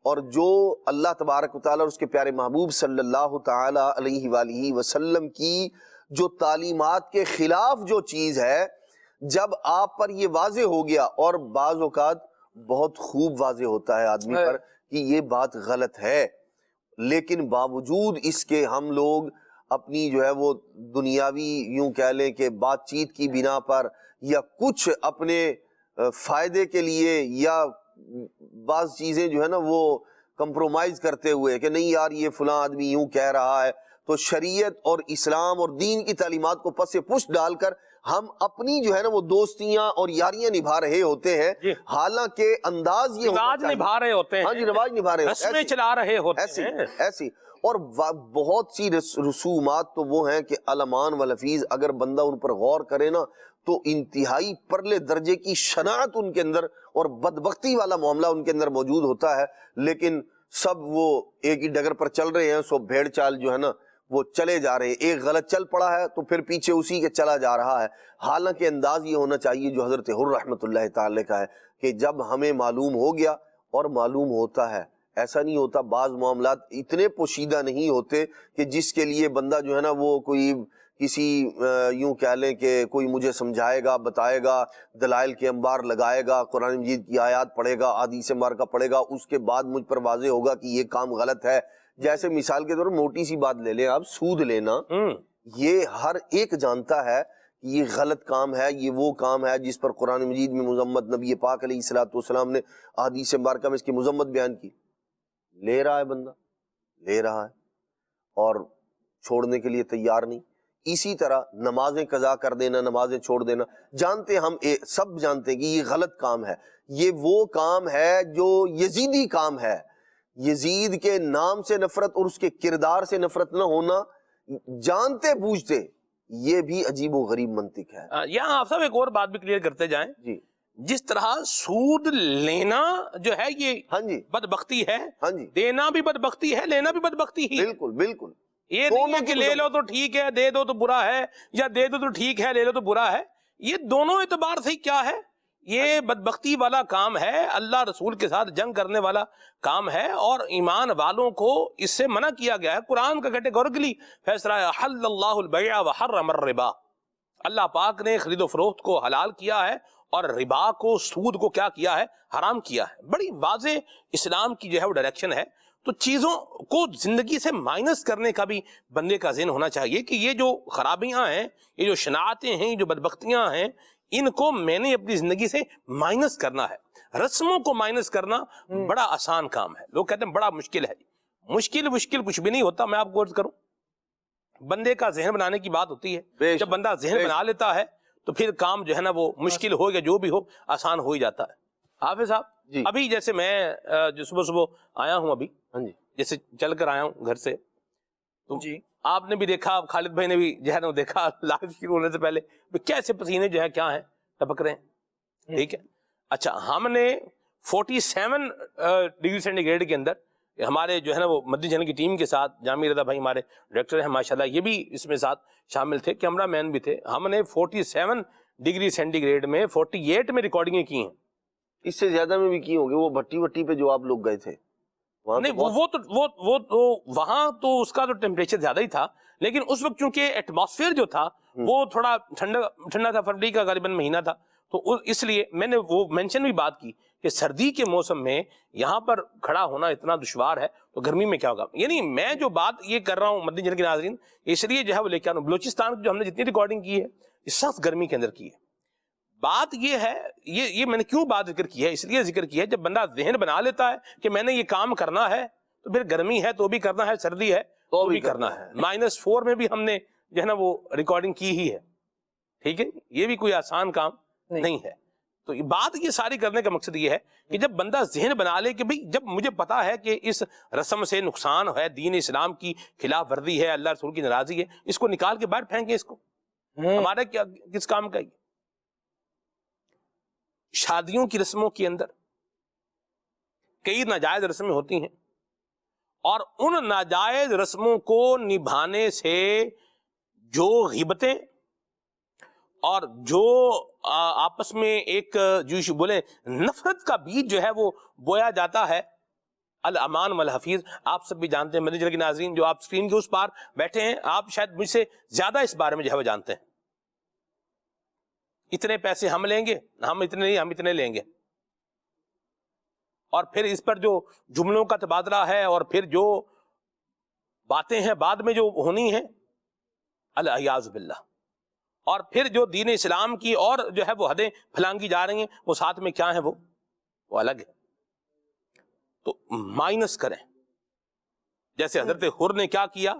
[SPEAKER 5] اور جو اللہ تبارک و تعالیٰ اور اس کے پیارے محبوب صلی اللہ تعالی علیہ وآلہ وسلم کی جو تعلیمات کے خلاف جو چیز ہے، جب آپ پر یہ واضح ہو گیا، اور بعض اوقات بہت خوب واضح ہوتا ہے آدمی پر کہ یہ بات غلط ہے، لیکن باوجود اس کے ہم لوگ اپنی جو ہے وہ دنیاوی یوں کہہ لیں کہ بات چیت کی بنا پر، یا کچھ اپنے فائدے کے لیے، یا بعض چیزیں جو ہے نا وہ کمپرومائز کرتے ہوئے کہ نہیں یار یہ فلاں آدمی یوں کہہ رہا ہے، تو شریعت اور اسلام اور دین کی تعلیمات کو پس پش ڈال کر ہم اپنی جو ہے نا وہ دوستیاں اور یاریاں نبھا رہے ہوتے ہیں، حالانکہ انداز یہ
[SPEAKER 2] رواج نبھا رہے ہوتے ہیں،
[SPEAKER 5] ہاں جی رواج نبھا رہے ہوتے ہیں،
[SPEAKER 2] رسمیں چلا رہے ہوتے ہیں
[SPEAKER 5] ایسی اور بہت سی رسومات تو وہ ہیں کہ علمان والحفیظ اگر بندہ ان پر غور کرے نا تو انتہائی پرلے درجے کی شناعت ان کے اندر اور بدبختی والا معاملہ ان کے اندر موجود ہوتا ہے، لیکن سب وہ ایک ہی ڈگر پر چل رہے ہیں، سو بھیڑ چال جو ہے نا وہ چلے جا رہے ہیں، ایک غلط چل پڑا ہے تو پھر پیچھے اسی کے چلا جا رہا ہے۔ حالانکہ انداز یہ ہونا چاہیے جو حضرت حر رحمت اللہ تعالی کا ہے کہ جب ہمیں معلوم ہو گیا، اور معلوم ہوتا ہے، ایسا نہیں ہوتا، بعض معاملات اتنے پوشیدہ نہیں ہوتے کہ جس کے لیے بندہ جو ہے نا وہ کوئی کسی یوں کہہ لیں کہ کوئی مجھے سمجھائے گا، بتائے گا، دلائل کے انبار لگائے گا، قرآن مجید کی آیات پڑھے گا، احادیث مبارکہ پڑھے گا، اس کے بعد مجھ پر واضح ہوگا کہ یہ کام غلط ہے۔ جیسے مثال کے طور پر موٹی سی بات لے لیں آپ، سود لینا، یہ ہر ایک جانتا ہے کہ یہ غلط کام ہے، یہ وہ کام ہے جس پر قرآن مجید میں مذمت، نبی پاک علیہ الصلوۃ والسلام نے احادیث مبارکہ میں اس کی مذمت بیان کی۔ لے رہا ہے بندہ، لے رہا ہے اور چھوڑنے کے لیے تیار نہیں۔ اسی طرح نمازیں قضا کر دینا، نمازیں چھوڑ دینا، جانتے ہم سب جانتے ہیں کہ یہ غلط کام ہے، یہ وہ کام ہے جو یزیدی کام ہے۔ یزید کے نام سے نفرت اور اس کے کردار سے نفرت نہ ہونا، جانتے بوجھتے، یہ بھی عجیب و غریب منطق ہے۔
[SPEAKER 2] یہاں آپ سب ایک اور بات بھی کلیئر کرتے جائیں،
[SPEAKER 5] جی
[SPEAKER 2] جس طرح سود لینا جو ہے یہ
[SPEAKER 5] ہاں جی
[SPEAKER 2] بدبختی ہے،
[SPEAKER 5] ہاں جی
[SPEAKER 2] دینا بھی بدبختی ہے، لینا بھی بدبختی ہی۔
[SPEAKER 5] بالکل بالکل،
[SPEAKER 2] یہ نہیں ہے کہ لے لو تو ٹھیک ہے، دے دو تو برا ہے، یا دے دو تو ٹھیک ہے، لے لو تو برا ہے۔ یہ دونوں اعتبار سے کیا ہے؟ یہ بدبختی والا کام ہے، اللہ رسول کے ساتھ جنگ کرنے والا کام ہے، اور ایمان والوں کو اس سے منع کیا گیا ہے۔ قرآن کا کیٹیگوریکلی فیصلہ ہے، حل اللہ البیع وحرم الربا، اللہ پاک نے خرید و فروخت کو حلال کیا ہے اور ربا کو، سود کو کیا کیا ہے؟ حرام کیا ہے۔ بڑی واضح اسلام کی جو ہے وہ ڈائریکشن ہے۔ تو چیزوں کو زندگی سے مائنس کرنے کا بھی بندے کا ذہن ہونا چاہیے کہ یہ جو خرابیاں ہیں، یہ جو شناعتیں ہیں، یہ جو بدبختیاں ہیں، ان کو میں نے اپنی زندگی سے مائنس کرنا ہے۔ رسموں کو مائنس کرنا بڑا آسان کام ہے، لوگ کہتے ہیں بڑا مشکل ہے۔ مشکل کچھ بھی نہیں ہوتا۔ میں آپ کو عرض کروں، بندے کا ذہن بنانے کی بات ہوتی ہے۔ جب بندہ ذہن بنا لیتا ہے تو پھر کام جو ہے نا وہ مشکل ہو یا جو بھی ہو آسان ہو ہی جاتا ہے۔ حافظ صاحب
[SPEAKER 5] جی،
[SPEAKER 2] ابھی جیسے میں جو صبح آیا ہوں، ابھی
[SPEAKER 5] ہاں جی
[SPEAKER 2] جیسے چل کر آیا ہوں گھر سے، تو
[SPEAKER 4] جی
[SPEAKER 2] آپ نے بھی دیکھا، خالد بھائی نے بھی جو ہے نا دیکھا لائیو شروع ہونے سے پہلے کیسے پسینے جو ہے کیا ہیں ٹپک رہے ہیں، ٹھیک ہے۔ اچھا، ہم نے 47 ڈگری سینٹی گریڈ کے اندر ہمارے جو ہے نا وہ مدنی چینل کی ٹیم کے ساتھ، جامی رضا بھائی ہمارے ڈائریکٹر ہیں ماشاءاللہ، یہ بھی اس میں ساتھ شامل تھے، کیمرہ مین بھی تھے۔ ہم نے 47 ڈگری سینٹی گریڈ میں 48 میں ریکارڈنگیں کی ہیں۔
[SPEAKER 5] اس سے زیادہ میں بھی کی ہوں گے، وہ بھٹی وٹی پہ جو آپ لوگ گئے تھے
[SPEAKER 2] نہیں، وہ تو وہاں تو اس کا تو ٹیمپریچر زیادہ ہی تھا، لیکن اس وقت چونکہ ایٹماسفیئر جو تھا وہ تھوڑا ٹھنڈا تھا، فروری کا غالباً مہینہ تھا، تو اس لیے میں نے وہ مینشن بھی بات کی کہ سردی کے موسم میں یہاں پر کھڑا ہونا اتنا دشوار ہے تو گرمی میں کیا ہوگا۔ یعنی میں جو بات یہ کر رہا ہوں مدنی چینل کے ناظرین، اس لیے جو ہے وہ لے کے آنا، بلوچستان کی جو ہم نے جتنی ریکارڈنگ کی ہے یہ سخت گرمی کے اندر کی ہے۔ بات یہ ہے، یہ میں نے کیوں بات ذکر کی ہے، اس لیے ذکر کی ہے جب بندہ ذہن بنا لیتا ہے کہ میں نے یہ کام کرنا ہے تو پھر گرمی ہے تو بھی کرنا ہے، سردی ہے تو بھی کرنا ہے۔ -4 میں بھی ہم نے جو ہے نا وہ ریکارڈنگ کی ہی ہے، ٹھیک ہے۔ یہ بھی کوئی آسان کام نہیں ہے۔ تو بات یہ ساری کرنے کا مقصد یہ ہے کہ جب بندہ ذہن بنا لے کہ بھئی جب مجھے پتا ہے کہ اس رسم سے نقصان ہے، دین اسلام کی خلاف ورزی ہے، اللہ رسول کی ناراضی ہے، اس کو نکال کے باہر پھینکیں، اس کو ہمارا کیا کس کام کا؟ شادیوں کی رسموں کے اندر کئی ناجائز رسمیں ہوتی ہیں، اور ان ناجائز رسموں کو نبھانے سے جو غیبتیں اور جو آپس میں ایک جو بولے نفرت کا بیج جو ہے وہ بویا جاتا ہے، الامان والحفیظ، آپ سب بھی جانتے ہیں، مدنی چینل کے ناظرین جو آپ اسکرین کے اس پار بیٹھے ہیں، آپ شاید مجھ سے زیادہ اس بارے میں جو ہے وہ جانتے ہیں۔ اتنے پیسے ہم لیں گے، ہم اتنے نہیں، ہم اتنے لیں گے، اور پھر اس پر جو جملوں کا تبادلہ ہے اور پھر جو باتیں ہیں بعد میں جو ہونی ہیں، الیاذ باللہ، اور پھر جو دین اسلام کی اور جو ہے وہ حدیں پھلانگی جا رہی ہیں، وہ ساتھ میں کیا ہیں، وہ الگ ہے۔ تو مائنس کریں، جیسے حضرت حر نے کیا کیا،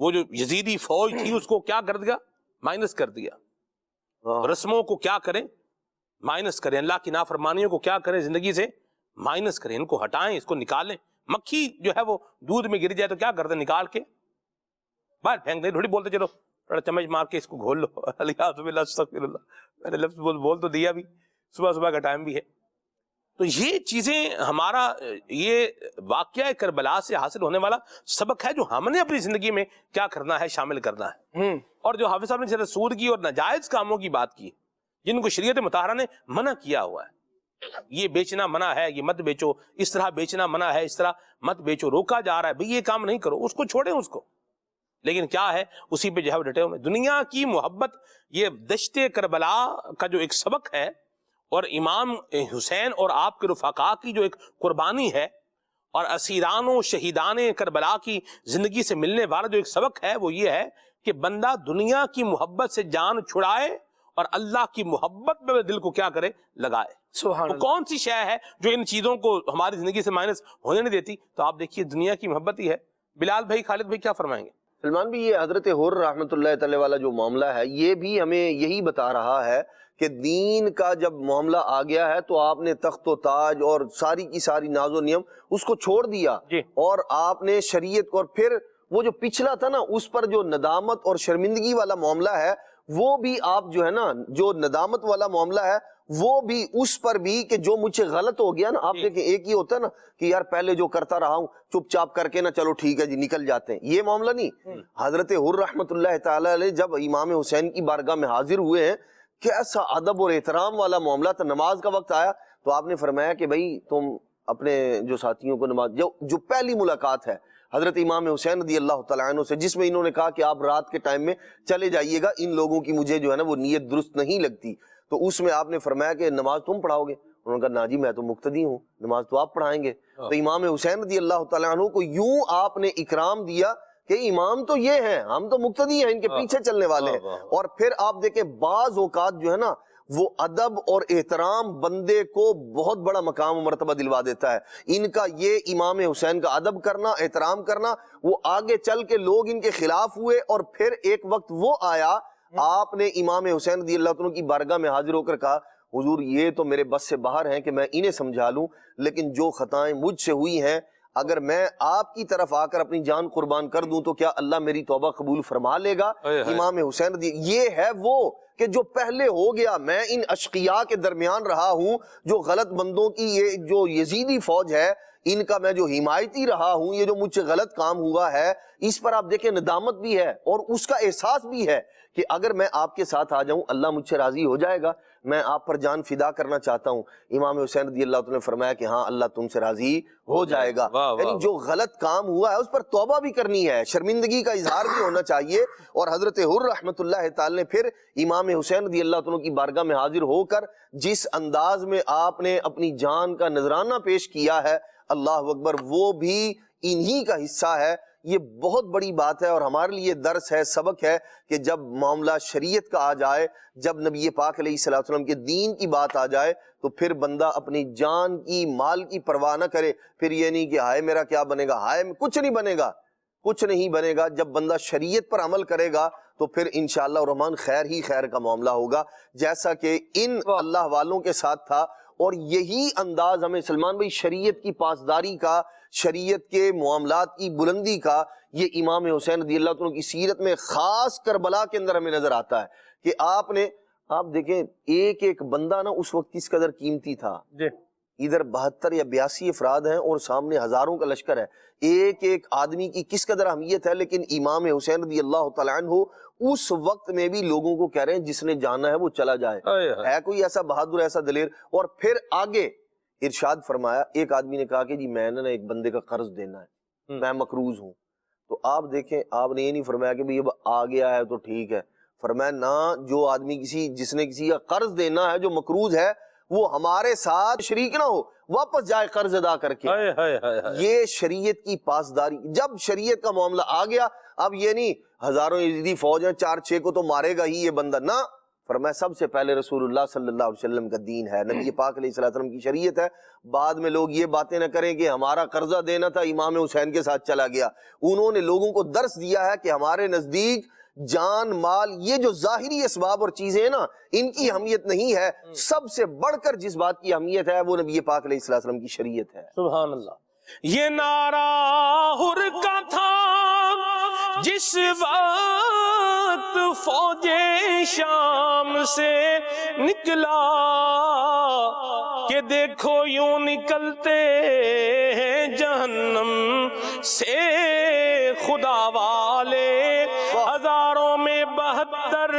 [SPEAKER 2] وہ جو یزیدی فوج تھی اس کو کیا کر دیا، مائنس کر دیا۔ رسموں کو کیا کریں، مائنس کریں، اللہ کی نافرمانیوں کو کیا کریں، زندگی سے مائنس کریں، ان کو ہٹائیں، اس کو نکالیں۔ مکھی جو ہے وہ دودھ میں گر جائے تو کیا کرتے، نکال کے باہر پھینک دیں، تھوڑی بولتے چلو تھوڑا چمچ مار کے اس کو گھول لو، الیاذ باللہ، استغفر اللہ، میں نے لفظ بول تو دیا بھی، صبح کا ٹائم بھی ہے۔ تو یہ چیزیں ہمارا یہ واقعہ کربلا سے حاصل ہونے والا سبق ہے جو ہم نے اپنی زندگی میں کیا کرنا ہے، شامل کرنا ہے۔ اور جو حافظ صاحب نے سود کی اور ناجائز کاموں کی بات کی، جن کو شریعت مطہرہ نے منع کیا ہوا ہے، یہ بیچنا منع ہے، یہ مت بیچو، اس طرح بیچنا منع ہے، اس طرح مت بیچو، روکا جا رہا ہے، بھئی یہ کام نہیں کرو، اس کو چھوڑیں اس کو، لیکن کیا ہے اسی پہ جو ہے وہ ڈٹے ہوئے۔ دنیا کی محبت، یہ دشت کربلا کا جو ایک سبق ہے، اور امام حسین اور آپ کے رفقا کی جو ایک قربانی ہے، اور اسیران و شہیدان کربلا کی زندگی سے ملنے والا جو ایک سبق ہے، وہ یہ ہے کہ بندہ دنیا کی محبت سے جان چھڑائے اور اللہ کی محبت میں دل کو کیا کرے، لگائے۔
[SPEAKER 6] سبحان اللہ۔
[SPEAKER 2] کون سی شے ہے جو ان چیزوں کو ہماری زندگی سے مائنس ہونے نہیں دیتی؟ تو آپ دیکھیے دنیا کی محبت ہی ہے۔ بلال بھائی، خالد بھائی کیا فرمائیں گے؟
[SPEAKER 5] سلمان بھی، یہ حضرت حر رحمۃ اللہ تعالی والا جو معاملہ ہے، یہ بھی ہمیں یہی بتا رہا ہے کہ دین کا جب معاملہ آ گیا ہے تو آپ نے تخت و تاج اور ساری کی ساری ناز و نیم اس کو چھوڑ دیا، اور آپ نے شریعت کو، اور پھر وہ جو پچھلا تھا نا اس پر جو ندامت اور شرمندگی والا معاملہ ہے، وہ بھی آپ جو ہے نا، جو ندامت والا معاملہ ہے وہ بھی اس پر بھی کہ جو مجھ سے غلط ہو گیا نا، آپ دیکھیں ایک ہی ہوتا ہے نا کہ یار پہلے جو کرتا رہا ہوں چپ چاپ کر کے نا چلو ٹھیک ہے جی نکل جاتے ہیں، یہ معاملہ نہیں۔ حضرت حر رحمۃ اللہ تعالی علیہ جب امام حسین کی بارگاہ میں حاضر ہوئے ہیں، کیسا ادب اور احترام والا معاملہ تھا۔ نماز کا وقت آیا تو آپ نے فرمایا کہ بھائی تم اپنے جو ساتھیوں کو نماز، جو پہلی ملاقات ہے حضرت امام حسین رضی اللہ تعالیٰ عنہ سے، جس میں انہوں نے کہا کہ آپ رات کے ٹائم میں چلے جائیے گا، ان لوگوں کی مجھے جو ہے نا وہ نیت درست نہیں لگتی، تو اس میں آپ نے فرمایا کہ نماز تم پڑھاؤ گے؟ انہوں نے کہا نا جی میں تو مقتدی ہوں، نماز تو آپ پڑھائیں گے۔ تو امام حسین رضی اللہ تعالیٰ عنہ کو یوں آپ نے اکرام دیا کہ امام تو یہ ہیں، ہم تو مقتدی ہیں، ان کے پیچھے چلنے والے ہیں۔ اور پھر آپ دیکھیں بعض اوقات جو ہے نا وہ ادب اور احترام بندے کو بہت بڑا مقام و مرتبہ دلوا دیتا ہے۔ ان کا یہ امام حسین کا ادب کرنا، احترام کرنا، وہ آگے چل کے لوگ ان کے خلاف ہوئے، اور پھر ایک وقت وہ آیا، آپ نے امام حسین رضی اللہ عنہ کی بارگاہ میں حاضر ہو کر کہا حضور یہ تو میرے بس سے باہر ہیں کہ میں انہیں سمجھا لوں، لیکن جو خطائیں مجھ سے ہوئی ہیں اگر میں آپ کی طرف آ کر اپنی جان قربان کر دوں تو کیا اللہ میری توبہ قبول فرما لے گا؟ امام حسین رضی، یہ ہے وہ کہ جو پہلے ہو گیا، میں ان اشقیاء کے درمیان رہا ہوں، جو غلط بندوں کی یہ جو یزیدی فوج ہے ان کا میں جو حمایتی رہا ہوں، یہ جو مجھ سے غلط کام ہوا ہے اس پر آپ دیکھیں ندامت بھی ہے اور اس کا احساس بھی ہے کہ اگر میں آپ کے ساتھ آ جاؤں اللہ مجھ سے راضی ہو جائے گا، میں آپ پر جان فدا کرنا چاہتا ہوں۔ امام حسین رضی اللہ عنہ نے فرمایا کہ ہاں اللہ تم سے راضی ہو جائے گا۔ یعنی جو غلط کام ہوا ہے اس پر توبہ بھی کرنی ہے، شرمندگی کا اظہار بھی ہونا چاہیے۔ اور حضرت حر رحمۃ اللہ تعالی نے پھر امام حسین رضی اللہ عنہ کی بارگاہ میں حاضر ہو کر جس انداز میں آپ نے اپنی جان کا نذرانہ پیش کیا ہے، اللہ اکبر، وہ بھی انہی کا حصہ ہے۔ یہ بہت بڑی بات ہے اور ہمارے لیے درس ہے، سبق ہے کہ جب معاملہ شریعت کا آ جائے، جب نبی پاک علیہ الصلوۃ والسلام کے دین کی بات آ جائے تو پھر بندہ اپنی جان کی، مال کی پرواہ نہ کرے۔ پھر یہ نہیں کہ ہائے میرا کیا بنے گا، ہائے کچھ نہیں بنے گا، کچھ نہیں بنے گا. جب بندہ شریعت پر عمل کرے گا تو پھر انشاءاللہ الرحمن خیر ہی خیر کا معاملہ ہوگا, جیسا کہ ان اللہ والوں کے ساتھ تھا. اور یہی انداز ہمیں سلمان بھائی شریعت کی پاسداری کا, شریعت کے معاملات کی بلندی کا, یہ امام حسین رضی اللہ عنہ کی سیرت میں خاص کربلا کے اندر ہمیں نظر آتا ہے کہ آپ دیکھیں ایک ایک بندہ نا اس وقت کس قدر قیمتی تھا. ادھر 72 یا 82 افراد ہیں اور سامنے ہزاروں کا لشکر ہے, ایک ایک آدمی کی کس قدر اہمیت ہے. لیکن امام حسین رضی اللہ تعالیٰ عنہ اس وقت میں بھی لوگوں کو کہہ رہے ہیں جس نے جانا ہے وہ چلا جائے. ہے کوئی ایسا بہادر, ایسا دلیر؟ اور پھر آگے ارشاد فرمایا, ایک آدمی نے کہا کہ جی میں نے ایک بندے کا قرض دینا ہے, میں مقروض ہوں. تو آپ دیکھیں, آپ نے یہ نہیں فرمایا کہ اب آ گیا ہے تو ٹھیک ہے. فرمایا نہ, جو آدمی جس نے کسی کا قرض دینا ہے, جو مقروض ہے, وہ ہمارے ساتھ شریک نہ ہو, واپس جائے قرض ادا کر کے. یہ شریعت کی پاسداری. جب شریعت کا معاملہ آ گیا, اب یہ نہیں ہزاروں یزیدی فوج ہیں, 4-6 کو تو مارے گا ہی یہ بندہ, نہ. فرمایا سب سے پہلے رسول اللہ صلی اللہ علیہ وسلم کا دین ہے, نبی پاک علیہ السلام کی شریعت ہے. بعد میں لوگ یہ باتیں نہ کریں کہ ہمارا قرضہ دینا تھا, امام حسین کے ساتھ چلا گیا. انہوں نے لوگوں کو درس دیا ہے کہ ہمارے نزدیک جان مال, یہ جو ظاہری اسباب اور چیزیں ہیں نا, ان کی اہمیت نہیں ہے. سب سے بڑھ کر جس بات کی اہمیت ہے وہ نبی پاک علیہ السلام کی شریعت ہے.
[SPEAKER 2] سبحان اللہ. یہ نعرہ ہر کا تھا جس وقت فوج شام سے نکلا, کہ دیکھو یوں نکلتے ہیں جہنم سے خدا والے, ہزاروں میں 72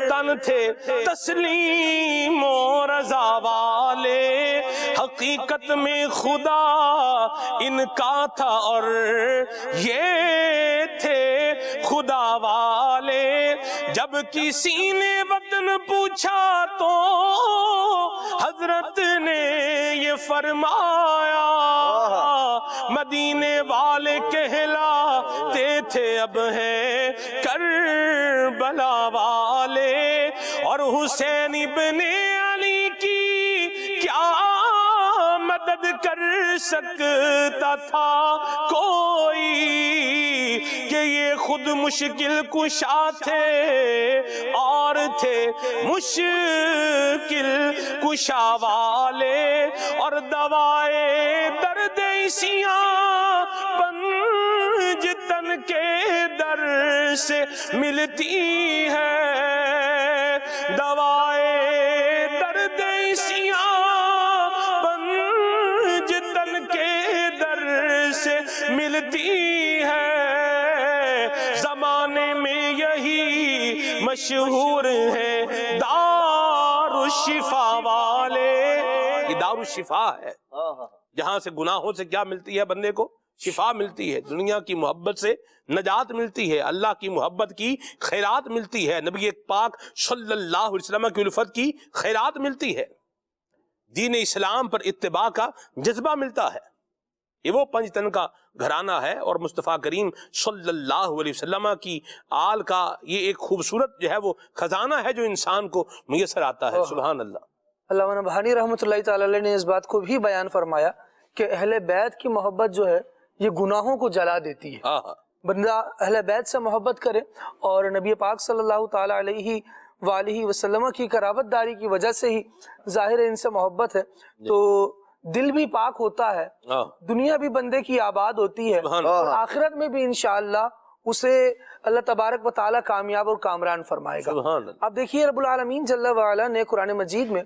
[SPEAKER 2] تن تھے تسلیم و رضا والے. حقیقت میں خدا ان کا تھا اور یہ تھے خدا والے. جب کسی نے وطن پوچھا تو حضرت نے یہ فرمایا, مدینے والے کہلاتے تھے اب ہیں کربلا والے. اور حسین ابن علی کی کیا مدد کر سکتا تھا کوئی, کہ یہ خود مشکل کشا تھے اور تھے مشکل کشا والے. اور دوائے درد اسیاں پنج تن کے در سے ملتی ہے, دوائے درد اسیاں پنج تن کے در سے ملتی ہے. زمانے میں یہی مشہور ہے دار الشفا والے. یہ دار الشفا ہے جہاں سے گناہوں سے کیا ملتی ہے بندے کو, شفا ملتی ہے, دنیا کی محبت سے نجات ملتی ہے, اللہ کی محبت کی خیرات ملتی ہے, نبی پاک صلی اللہ علیہ وسلم کی الفت کی خیرات ملتی ہے, دین اسلام پر اتباع کا جذبہ ملتا ہے. یہ وہ 5 تن کا گھرانہ ہے اور مصطفیٰ کریم صلی اللہ علیہ وسلم کی آل کا یہ ایک خوبصورت جو ہے وہ خزانہ ہے جو انسان کو میسر آتا ہے. سبحان اللہ.
[SPEAKER 6] علامہ نبہانی رحمۃ اللہ تعالی علیہ نے اس بات کو بھی بیان فرمایا کہ اہل بیت کی محبت جو ہے یہ گناہوں کو جلا دیتی ہے. بندہ اہل بیت سے محبت کرے اور نبی پاک صلی اللہ تعالی علیہ وآلہ وسلم کی قرابت داری کی وجہ سے ہی ظاہر ان سے محبت ہے تو دل بھی پاک ہوتا ہے, دنیا بھی بندے کی آباد ہوتی ہے, اور آخرت میں بھی انشاءاللہ اسے اللہ تبارک و تعالی کامیاب اور کامران فرمائے گا. اب دیکھیے رب العالمین جل وعلا نے قرآن مجید میں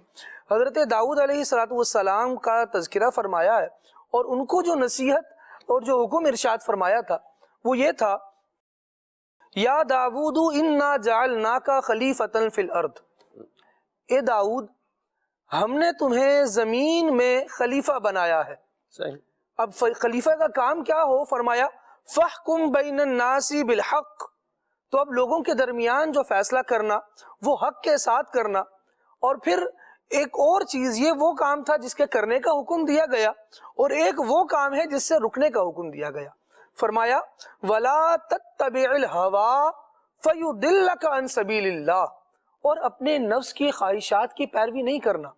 [SPEAKER 6] حضرت داؤد علیہ السلام کا تذکرہ فرمایا ہے, اور ان کو جو نصیحت اور جو حکم ارشاد فرمایا تھا وہ یہ تھا, یا داود انا جعلناک خلیفۃ فی الارض, اے داؤد ہم نے تمہیں زمین میں خلیفہ بنایا ہے. اب خلیفہ کا کام کیا ہو, فرمایا فاحکم بین الناس بالحق, تو اب لوگوں کے درمیان جو فیصلہ کرنا وہ حق کے ساتھ کرنا. اور پھر ایک اور چیز, یہ وہ کام تھا جس کے کرنے کا حکم دیا گیا, اور ایک وہ کام ہے جس سے رکنے کا حکم دیا گیا. فرمایا ولا تتبع الهوى فيضلك عن سبيل اللہ, اور اپنے نفس کی خواہشات کی پیروی نہیں کرنا,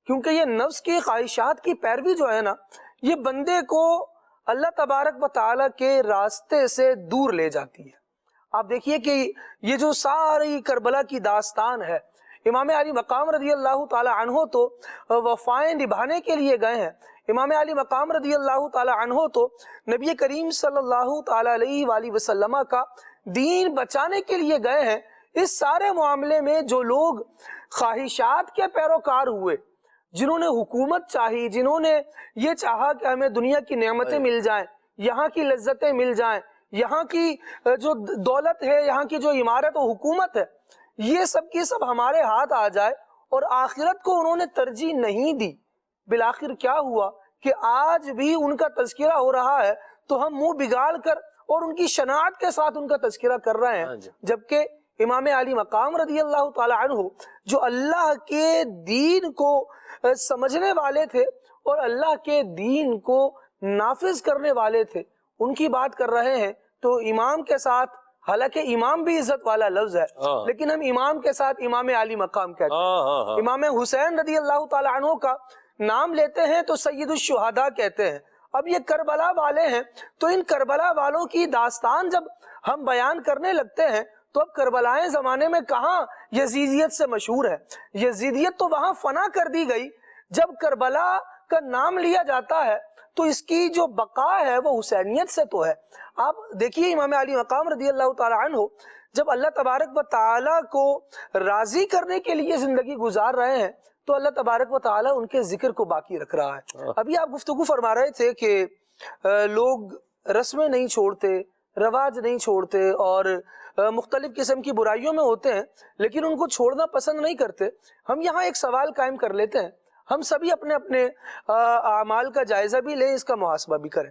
[SPEAKER 6] کیونکہ یہ نفس کی خواہشات کی پیروی جو ہے نا یہ بندے کو اللہ تبارک و تعالیٰ کے راستے سے دور لے جاتی ہے. آپ دیکھیے کہ یہ جو ساری کربلا کی داستان ہے، امام علی مقام رضی اللہ تعالی عنہ تو وفائیں نبھانے کے لیے گئے ہیں. امام علی مقام رضی اللہ تعالی عنہ تو نبی کریم صلی اللہ تعالی علیہ وآلہ وسلم کا دین بچانے کے لیے گئے ہیں. اس سارے معاملے میں جو لوگ خواہشات کے پیروکار ہوئے، جنہوں نے حکومت چاہی، جنہوں نے یہ چاہا کہ ہمیں دنیا کی نعمتیں مل جائیں، یہاں کی لذتیں مل جائیں، یہاں کی جو دولت ہے، یہاں کی جو عمارت و حکومت ہے، یہ سب کی سب ہمارے ہاتھ آ جائے، اور آخرت کو انہوں نے ترجیح نہیں دی. بالآخر کیا ہوا کہ آج بھی ان کا تذکرہ ہو رہا ہے تو ہم منہ بگاڑ کر اور ان کی شناعت کے ساتھ ان کا تذکرہ کر رہے ہیں، جبکہ امام علی مقام رضی اللہ تعالی عنہ جو اللہ کے دین کو سمجھنے والے تھے اور اللہ کے دین کو نافذ کرنے والے تھے، ان کی بات کر رہے ہیں. تو امام کے ساتھ، حالانکہ امام بھی عزت والا لفظ ہے، لیکن ہم امام کے ساتھ امام علی مقام کہتے ہیں. امام حسین رضی اللہ تعالی عنہ کا نام لیتے ہیں تو سید الشہداء کہتے ہیں. اب یہ کربلا والے ہیں، تو ان کربلا والوں کی داستان جب ہم بیان کرنے لگتے ہیں تو اب کربلائیں زمانے میں کہاں یزیدیت سے مشہور ہے. یزیدیت تو وہاں فنا کر دی گئی. جب کربلا کا نام لیا جاتا ہے تو اس کی جو بقا ہے وہ حسینیت سے تو ہے. آپ دیکھیے امام علی مقام رضی اللہ تعالی عنہ جب اللہ تبارک و تعالیٰ کو راضی کرنے کے لیے زندگی گزار رہے ہیں تو اللہ تبارک و تعالیٰ ان کے ذکر کو باقی رکھ رہا ہے. ابھی آپ گفتگو فرما رہے تھے کہ لوگ رسمیں نہیں چھوڑتے، رواج نہیں چھوڑتے، اور مختلف قسم کی برائیوں میں ہوتے ہیں لیکن ان کو چھوڑنا پسند نہیں کرتے. ہم یہاں ایک سوال قائم کر لیتے ہیں، ہم سبھی اپنے اپنے اعمال کا جائزہ بھی لیں، اس کا محاسبہ بھی کریں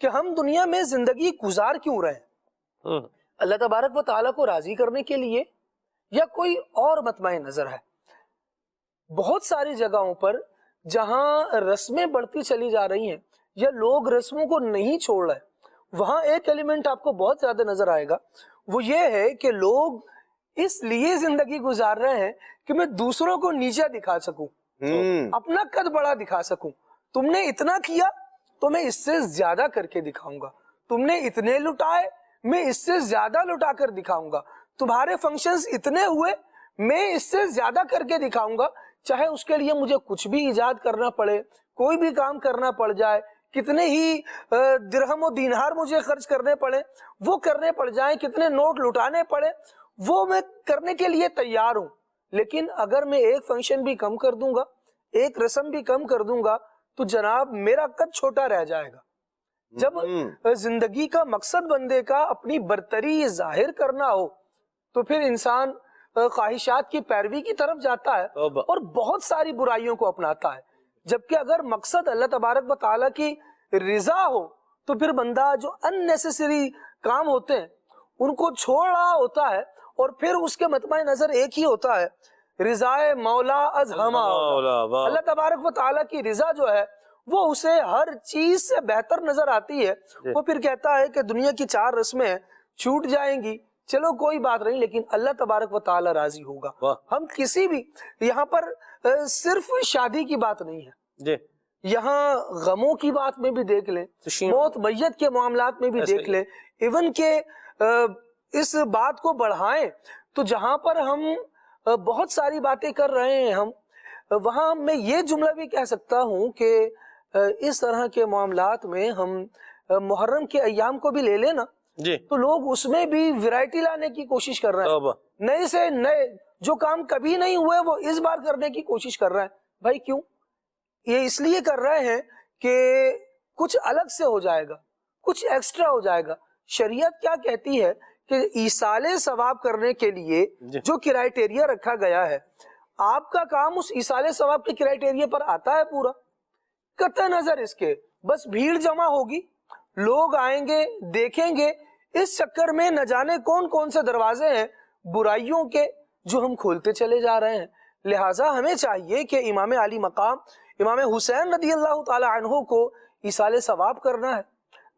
[SPEAKER 6] کہ ہم دنیا میں زندگی گزار کیوں رہے ہیں؟ اللہ تبارک و تعالیٰ کو راضی کرنے کے لیے یا کوئی اور مطمع نظر ہے؟ بہت ساری جگہوں پر جہاں رسمیں بڑھتی چلی جا رہی ہیں یا لوگ رسموں کو نہیں چھوڑ رہے، وہاں ایک ایلیمنٹ آپ کو بہت زیادہ نظر آئے گا، وہ یہ ہے کہ لوگ اس لیے زندگی گزار رہے ہیں کہ میں دوسروں کو نیچا دکھا سکوں، اپنا قد بڑا دکھا سکوں. تم نے اتنا کیا تو میں اس سے زیادہ کر کے دکھاؤں گا، تم نے اتنے لٹائے میں اس سے زیادہ لٹا کر دکھاؤں گا، تمہارے فنکشنز اتنے ہوئے میں اس سے زیادہ کر کے دکھاؤں گا، چاہے اس کے لیے مجھے کچھ بھی ایجاد کرنا پڑے، کوئی بھی کام کرنا پڑ جائے، کتنے ہی درہم و دینار مجھے خرچ کرنے پڑے، وہ کرنے پڑ جائیں، کتنے نوٹ لٹانے پڑے، وہ میں کرنے کے لیے تیار ہوں. لیکن اگر میں ایک فنکشن بھی کم کر دوں گا، ایک رسم بھی کم کر دوں گا تو جناب میرا قد چھوٹا رہ جائے گا. جب زندگی کا مقصد بندے کا اپنی برتری ظاہر کرنا ہو تو پھر انسان خواہشات کی پیروی کی طرف جاتا ہے اور بہت ساری برائیوں کو اپناتا ہے. جبکہ اگر مقصد اللہ تبارک و تعالیٰ کی رضا ہو تو پھر بندہ جو اننیسیسری کام ہوتے ہیں ان کو چھوڑ رہا ہوتا ہے، اور پھر اس کے مطمع نظر ایک ہی ہوتا ہے، رضائے مولا از ہما. اللہ تبارک و تعالیٰ کی رضا جو ہے وہ اسے ہر چیز سے بہتر نظر آتی ہے. وہ پھر کہتا ہے کہ دنیا کی 4 رسمیں چھوٹ جائیں گی، چلو کوئی بات نہیں، لیکن اللہ تبارک و تعالیٰ راضی ہوگا. ہم کسی بھی، یہاں پر صرف شادی کی بات نہیں ہے، یہاں غموں کی بات میں بھی دیکھ لیں، موت میت کے معاملات میں بھی دیکھ لیں، ایون کہ اس بات کو بڑھائیں تو جہاں پر ہم بہت ساری باتیں کر رہے ہیں ہم وہاں میں یہ جملہ بھی کہہ سکتا ہوں کہ اس طرح کے معاملات میں ہم محرم کے ایام کو بھی لے لینا تو لوگ اس میں بھی ویرائٹی لانے کی کوشش کر رہے ہیں، نئے سے نئے جو کام کبھی نہیں ہوئے وہ اس بار کرنے کی کوشش کر رہے ہیں. بھائی کیوں؟ یہ اس لیے کر رہے ہیں کہ کچھ الگ سے ہو جائے گا، کچھ ایکسٹرا ہو جائے گا. شریعت کیا کہتی ہے کہ ایصال ثواب کرنے کے لیے جو کرائٹیریا رکھا گیا ہے، آپ کا کام اس ایصال ثواب کے کرائٹیریا پر آتا ہے پورا، قطع نظر اس کے بس بھیڑ جمع ہوگی، لوگ آئیں گے دیکھیں گے، اس چکر میں نہ جانے کون کون سے دروازے ہیں برائیوں کے جو ہم کھولتے چلے جا رہے ہیں. لہٰذا ہمیں چاہیے کہ امام علی مقام امام حسین رضی اللہ تعالی عنہ کو ایصال ثواب کرنا ہے.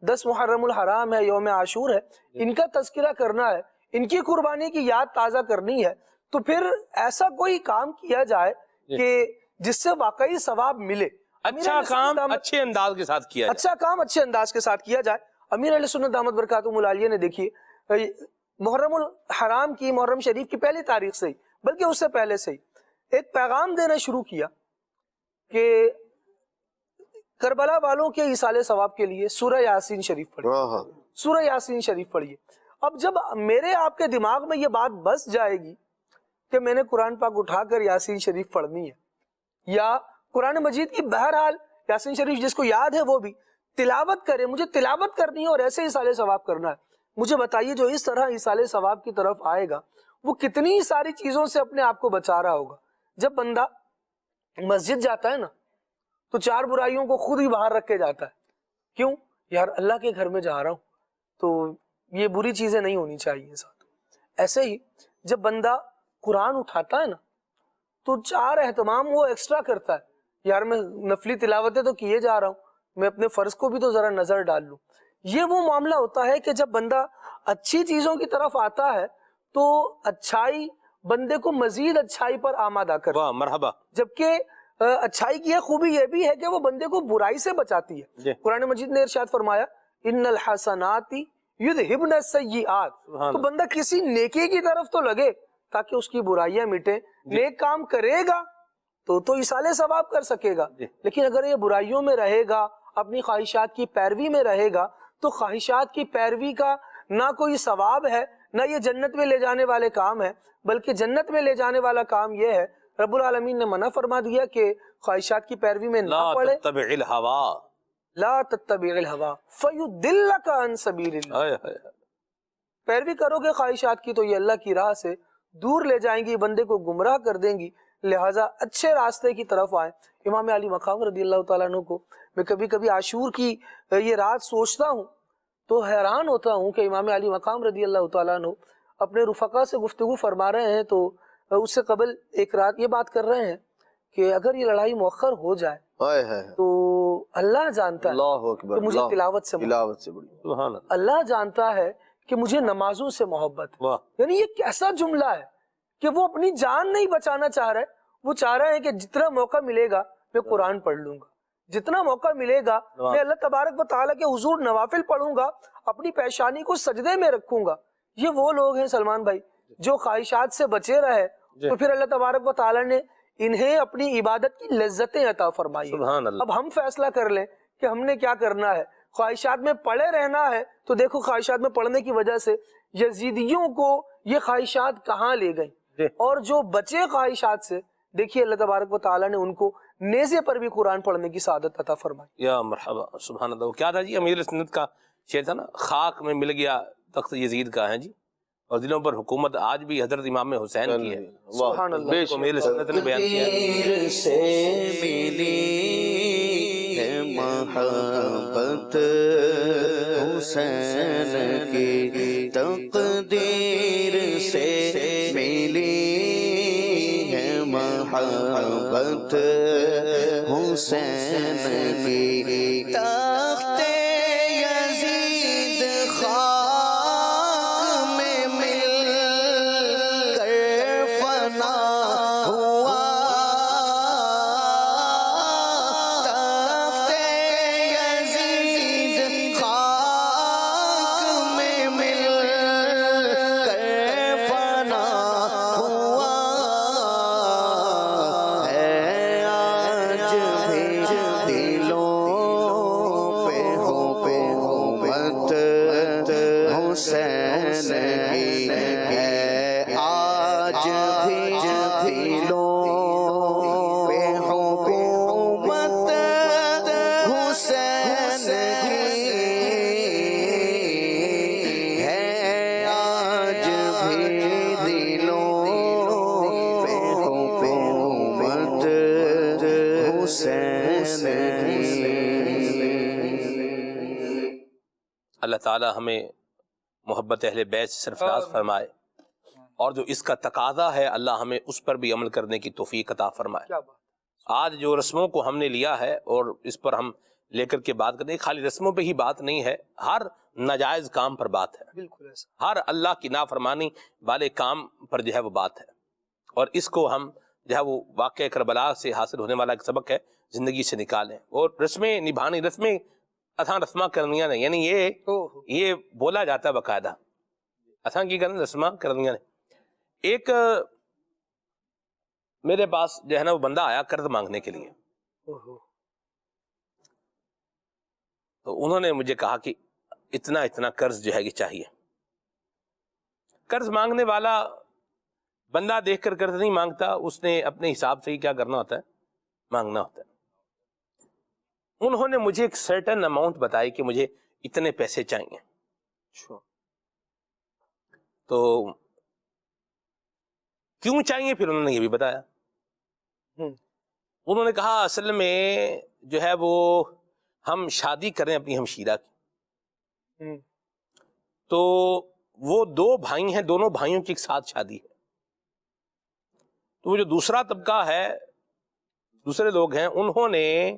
[SPEAKER 6] 10 محرم الحرام ہے، یوم عاشور ہے، ان کا تذکرہ کرنا ہے، ان کی قربانی کی یاد تازہ کرنی ہے. تو پھر ایسا کوئی کام کیا جائے کہ جس سے واقعی ثواب ملے.
[SPEAKER 2] اچھا کام اچھے انداز کے ساتھ کیا جائے.
[SPEAKER 6] اچھا کام اچھے انداز کے ساتھ کیا جائے. امیر اہل سنت دامت برکاتہم العالیہ نے دیکھیے محرم الحرام کی، محرم شریف کی پہلی تاریخ سے ہی بلکہ اس سے پہلے سے ہی ایک پیغام دینا شروع کیا کہ کربلا والوں کے ایصال ثواب کے لیے سورہ یاسین شریف پڑھیے، سورہ یاسین شریف پڑھیے. اب جب میرے آپ کے دماغ میں یہ بات بس جائے گی کہ میں نے قرآن پاک اٹھا کر یاسین شریف پڑھنی ہے، یا قرآن مجید کی بہرحال یاسین شریف جس کو یاد ہے وہ بھی تلاوت کرے، مجھے تلاوت کرنی ہے اور ایسے ایصال ثواب کرنا ہے، مجھے بتائیے جو اس طرح ایصال ثواب کی طرف آئے گا وہ کتنی ساری چیزوں سے اپنے آپ کو بچا رہا ہوگا. جب بندہ مسجد جاتا ہے نا تو 4 برائیوں کو خود ہی باہر رکھ کے جاتا ہے. کیوں؟ یار اللہ کے گھر میں جا رہا ہوں تو یہ بری چیزیں نہیں ہونی چاہیے ساتھ. ایسے ہی جب بندہ قرآن اٹھاتا ہے نا تو 4 اہتمام وہ ایکسٹرا کرتا ہے. یار میں نفلی تلاوتیں تو کیے جا رہا ہوں، میں اپنے فرض کو بھی تو ذرا نظر ڈال لوں. یہ وہ معاملہ ہوتا ہے کہ جب بندہ اچھی چیزوں کی طرف آتا ہے تو اچھائی بندے کو مزید اچھائی پر آمادہ کرتا ہے.
[SPEAKER 2] مرحبا.
[SPEAKER 6] جبکہ اچھائی کی خوبی یہ بھی ہے کہ وہ بندے کو برائی سے بچاتی ہے. قرآن مجید نے ارشاد فرمایا ان الحسنات یذہبن السیئات. تو بندہ کسی نیکی کی طرف تو لگے تاکہ اس کی برائیاں مٹیں. نیک کام کرے گا تو ایصال ثواب کر سکے گا، لیکن اگر یہ برائیوں میں رہے گا، اپنی خواہشات کی پیروی میں رہے گا تو خواہشات کی پیروی کا نہ کوئی ثواب ہے، نہ یہ جنت میں لے جانے والے کام ہے. بلکہ جنت میں لے جانے والا کام یہ ہے، رب العالمین نے منع فرما دیا کہ خواہشات کی پیروی میں نہ پڑے.
[SPEAKER 2] لا تتبع الہوا،
[SPEAKER 6] لا تتبع الہوا فیضلک عن سبیل اللہ. پیروی کرو گے خواہشات کی تو یہ اللہ کی راہ سے دور لے جائیں گی، بندے کو گمراہ کر دیں گی. لہٰذا اچھے راستے کی طرف آئیں. امام علی مقام رضی اللہ تعالیٰ عنہ کو میں کبھی کبھی عاشور کی یہ رات سوچتا ہوں تو حیران ہوتا ہوں کہ امام علی مقام رضی اللہ تعالیٰ عنہ اپنے رفقا سے گفتگو فرما رہے ہیں تو اس سے قبل ایک رات یہ بات کر رہے ہیں کہ اگر یہ لڑائی مؤخر ہو جائے تو اللہ جانتا ہے کہ مجھے تلاوت سے اللہ جانتا ہے کہ مجھے نمازوں سے محبت ہے. یعنی یہ کیسا جملہ ہے کہ وہ اپنی جان نہیں بچانا چاہ رہے، وہ چاہ رہے ہیں کہ جتنا موقع ملے گا میں قرآن پڑھ لوں گا، جتنا موقع ملے گا میں اللہ تبارک و تعالیٰ کے حضور نوافل پڑھوں گا، اپنی پیشانی کو سجدے میں رکھوں گا. یہ وہ لوگ ہیں سلمان بھائی جو خواہشات سے بچے رہے تو پھر اللہ تبارک و تعالیٰ نے انہیں اپنی عبادت کی لذتیں عطا فرمائی. اب ہم فیصلہ کر لیں کہ ہم نے کیا کرنا ہے. خواہشات میں پڑے رہنا ہے تو دیکھو خواہشات میں پڑنے کی وجہ سے یزیدیوں کو یہ خواہشات کہاں لے گئیں، اور جو بچے خواہشات سے دیکھیے اللہ تبارک و تعالیٰ نے ان کو نیزے پر بھی قرآن پڑھنے کی سعادت عطا فرمائی.
[SPEAKER 2] یا مرحبا سبحان اللہ. کیا تھا جی امیر سنت کا شعر تھا نا، خاک میں مل گیا تخت یزید کا ہے جی، اور دلوں پر حکومت آج بھی حضرت امام حسین کی ہے.
[SPEAKER 6] سبحان اللہ.
[SPEAKER 2] امیر سنت نے بیان کیا ہے.
[SPEAKER 3] سے ملی ہے محبت حسین کی، تقدیر سے ملی ہے محبت حسین کی. تخت یزید خاک میں مل کر فنا ہوا، تخت یزید خاک میں مل کر فنا ہوا ہے. آج بھی دلوں پہ حکومت حسین کی ہے. آج بھی دلوں پہ حکومت حسین کی ہے. آج بھی دلوں پہ حکومت حسین کی.
[SPEAKER 2] اللہ تعالی ہمیں محبت اہل بیت سے سرفراز فرمائے، اور جو اس کا تقاضا ہے اللہ ہمیں اس پر بھی عمل کرنے کی توفیق عطا فرمائے. آج جو رسموں کو ہم نے لیا ہے اور اس پر ہم لے کر کے بات کرتے ہیں، خالی رسموں پہ ہی بات نہیں ہے، ہر ناجائز کام پر بات ہے،
[SPEAKER 6] بالکل ایسا.
[SPEAKER 2] ہر اللہ کی نافرمانی والے کام پر جو ہے وہ بات ہے. اور اس کو ہم جو ہے وہ واقعہ کربلا سے حاصل ہونے والا ایک سبق ہے، زندگی سے نکالیں. اور رسمیں نبھانی، رسمیں اتھاں رسماں کرنیاں نے، یعنی یہ بولا جاتا ہے باقاعدہ اتھاں کی کرنا رسماں کرنیاں نے. ایک میرے پاس جو ہے نا وہ بندہ آیا قرض مانگنے کے لیے، تو انہوں نے مجھے کہا کہ اتنا قرض جو ہے یہ چاہیے. قرض مانگنے والا بندہ دیکھ کر قرض نہیں مانگتا، اس نے اپنے حساب سے ہی کیا کرنا ہوتا ہے، مانگنا ہوتا ہے. انہوں نے مجھے ایک سرٹن اماؤنٹ بتائی کہ مجھے اتنے پیسے چاہیے. تو کیوں چاہیے پھر انہوں نے یہ بھی بتایا. انہوں نے کہا اصل میں جو ہے وہ ہم شادی کریں اپنی ہمشیرہ کی، تو وہ 2 بھائی ہیں، دونوں بھائیوں کی ایک ساتھ شادی ہے. تو وہ جو دوسرا طبقہ ہے، دوسرے لوگ ہیں، انہوں نے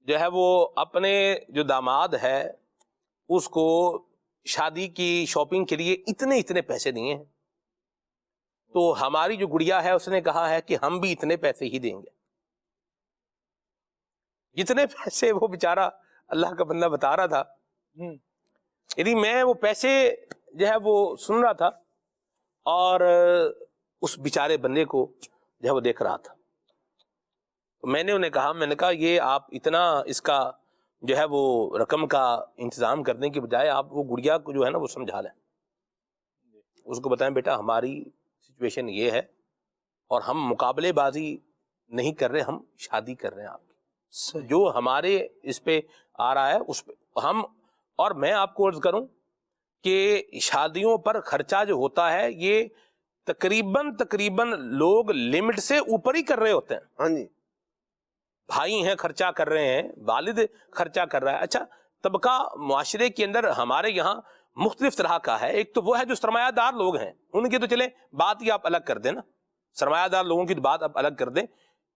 [SPEAKER 2] جو ہے وہ اپنے جو داماد ہے اس کو شادی کی شاپنگ کے لیے اتنے پیسے دیے ہیں. تو ہماری جو گڑیا ہے اس نے کہا ہے کہ ہم بھی اتنے پیسے ہی دیں گے. جتنے پیسے وہ بیچارہ اللہ کا بندہ بتا رہا تھا، یعنی میں وہ پیسے جو ہے وہ سن رہا تھا اور اس بیچارے بندے کو جو ہے وہ دیکھ رہا تھا. میں نے انہیں کہا، میں نے کہا یہ آپ اتنا اس کا جو ہے وہ رقم کا انتظام کرنے کی بجائے آپ وہ گڑیا کو جو ہے نا وہ سمجھا لیں، اس کو بتائیں بیٹا ہماری سچویشن یہ ہے اور ہم مقابلے بازی نہیں کر رہے، ہم شادی کر رہے ہیں آپ کی، جو ہمارے اس پہ آ رہا ہے اس پہ ہم. اور میں آپ کو عرض کروں کہ شادیوں پر خرچہ جو ہوتا ہے یہ تقریباً لوگ لمٹ سے اوپر ہی کر رہے ہوتے ہیں.
[SPEAKER 5] ہاں جی،
[SPEAKER 2] بھائی ہیں خرچہ کر رہے ہیں، والد خرچہ کر رہا ہے. اچھا طبقہ معاشرے کے اندر ہمارے یہاں مختلف طرح کا ہے. ایک تو وہ ہے جو سرمایہ دار لوگ ہیں، ان کی تو چلے بات ہی آپ الگ کر دیں نا، سرمایہ دار لوگوں کی بات آپ الگ کر دیں.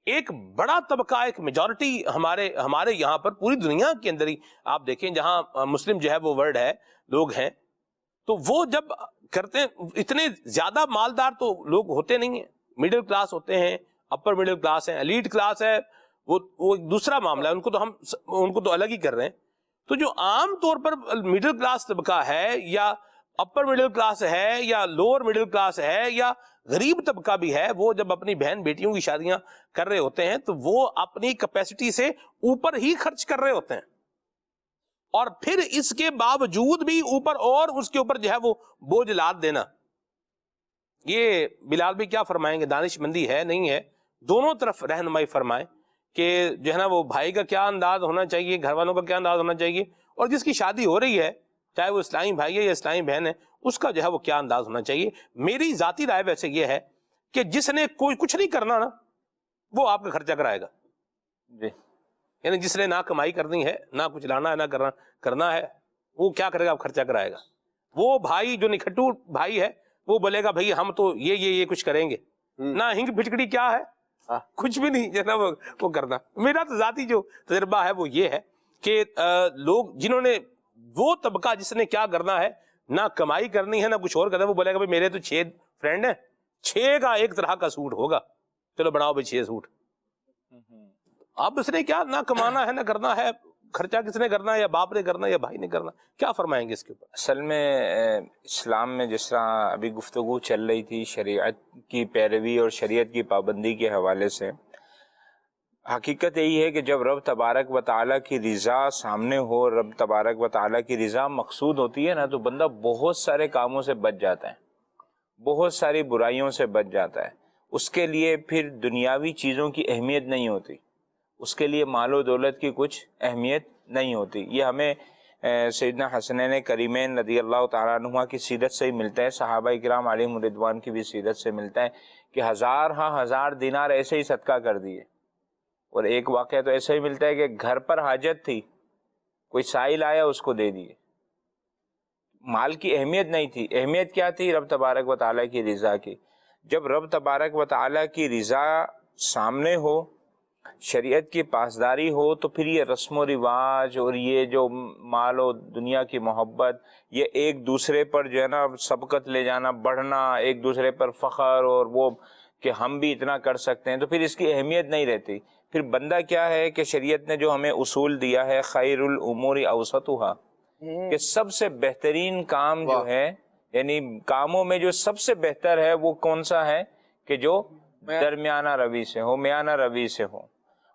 [SPEAKER 2] ایک بڑا طبقہ، ایک میجورٹی ہمارے یہاں پر پوری دنیا کے اندر ہی آپ دیکھیں جہاں مسلم جو ہے وہ ورڈ ہے، لوگ ہیں، تو وہ جب کرتے ہیں اتنے زیادہ مالدار تو لوگ ہوتے نہیں ہیں، مڈل کلاس ہوتے ہیں، اپر مڈل کلاس ہے، ایلیٹ کلاس ہے، وہ ایک دوسرا معاملہ ہے، ان کو تو الگ ہی کر رہے ہیں. تو جو عام طور پر مڈل کلاس طبقہ ہے یا اپر مڈل کلاس ہے یا لوور مڈل کلاس ہے یا غریب طبقہ بھی ہے، وہ جب اپنی بہن بیٹیوں کی شادیاں کر رہے ہوتے ہیں تو وہ اپنی کیپیسٹی سے اوپر ہی خرچ کر رہے ہوتے ہیں، اور پھر اس کے باوجود بھی اوپر اور اس کے اوپر جو ہے وہ بوجھ لاد دینا. یہ بلال بھی کیا فرمائیں گے، دانش مندی ہے نہیں ہے، دونوں طرف رہنمائی فرمائیں کہ جو ہے نا وہ بھائی کا کیا انداز ہونا چاہیے، گھر والوں کا کیا انداز ہونا چاہیے، اور جس کی شادی ہو رہی ہے چاہے وہ اسلامی بھائی ہے یا اسلامی بہن ہے، اس کا جو ہے وہ کیا انداز ہونا چاہیے. میری ذاتی رائے ویسے یہ ہے کہ جس نے کوئی کچھ نہیں کرنا نا وہ آپ کا خرچہ کرائے گا. یعنی جس نے نہ کمائی کرنی ہے، نہ کچھ لانا ہے، نہ کرنا ہے، وہ کیا کرے گا، آپ خرچہ کرائے گا. وہ بھائی جو نکھٹو بھائی ہے وہ بولے گا بھائی ہم تو یہ کچھ کریں گے، نہ ہنگ پھٹکڑی کیا ہے، کچھ بھی نہیں جو ہے نا وہ کرنا. میرا تو ذاتی جو تجربہ ہے وہ یہ ہے کہ لوگ جنہوں نے وہ طبقہ جس نے کیا کرنا ہے، نہ کمائی کرنی ہے نہ کچھ اور کرنا ہے، وہ بولے گا بھائی میرے تو 6 فرینڈ ہیں، 6 کا ایک طرح کا سوٹ ہوگا، چلو بناؤ بھائی 6 سوٹ. اب اس نے کیا نہ کمانا ہے نہ کرنا ہے، خرچہ کس نے کرنا ہے، یا باپ نے کرنا ہے یا بھائی نے کرنا. کیا فرمائیں گے اس کے اوپر؟
[SPEAKER 7] اصل میں اسلام میں جس طرح ابھی گفتگو چل رہی تھی شریعت کی پیروی اور شریعت کی پابندی کے حوالے سے، حقیقت یہی ہے کہ جب رب تبارک و تعالیٰ کی رضا سامنے ہو، رب تبارک و تعالیٰ کی رضا مقصود ہوتی ہے نا، تو بندہ بہت سارے کاموں سے بچ جاتا ہے، بہت ساری برائیوں سے بچ جاتا ہے. اس کے لیے پھر دنیاوی چیزوں کی اہمیت نہیں ہوتی، اس کے لیے مال و دولت کی کچھ اہمیت نہیں ہوتی. یہ ہمیں سیدنا حسنین کریمین رضی اللہ تعالیٰ عنہ کی سیرت سے ہی ملتا ہے، صحابہ کرام علیہم رضوان کی بھی سیرت سے ملتا ہے کہ 1000 دینار ایسے ہی صدقہ کر دیے. اور ایک واقعہ تو ایسا ہی ملتا ہے کہ گھر پر حاجت تھی، کوئی سائل آیا اس کو دے دیے. مال کی اہمیت نہیں تھی، اہمیت کیا تھی؟ رب تبارک و تعالیٰ کی رضا کی. جب رب تبارک و تعالیٰ کی رضا سامنے ہو، شریعت کی پاسداری ہو، تو پھر یہ رسم و رواج اور یہ جو مال و دنیا کی محبت، یہ ایک دوسرے پر جو ہے نا سبقت لے جانا، بڑھنا، ایک دوسرے پر فخر اور وہ کہ ہم بھی اتنا کر سکتے ہیں تو پھر اس کی اہمیت نہیں رہتی. پھر بندہ کیا ہے کہ شریعت نے جو ہمیں اصول دیا ہے خیر الامور اوسطھا، کہ سب سے بہترین کام جو ہے، یعنی کاموں میں جو سب سے بہتر ہے وہ کون سا ہے کہ جو درمیانہ روی سے ہو، میانہ روی سے ہو.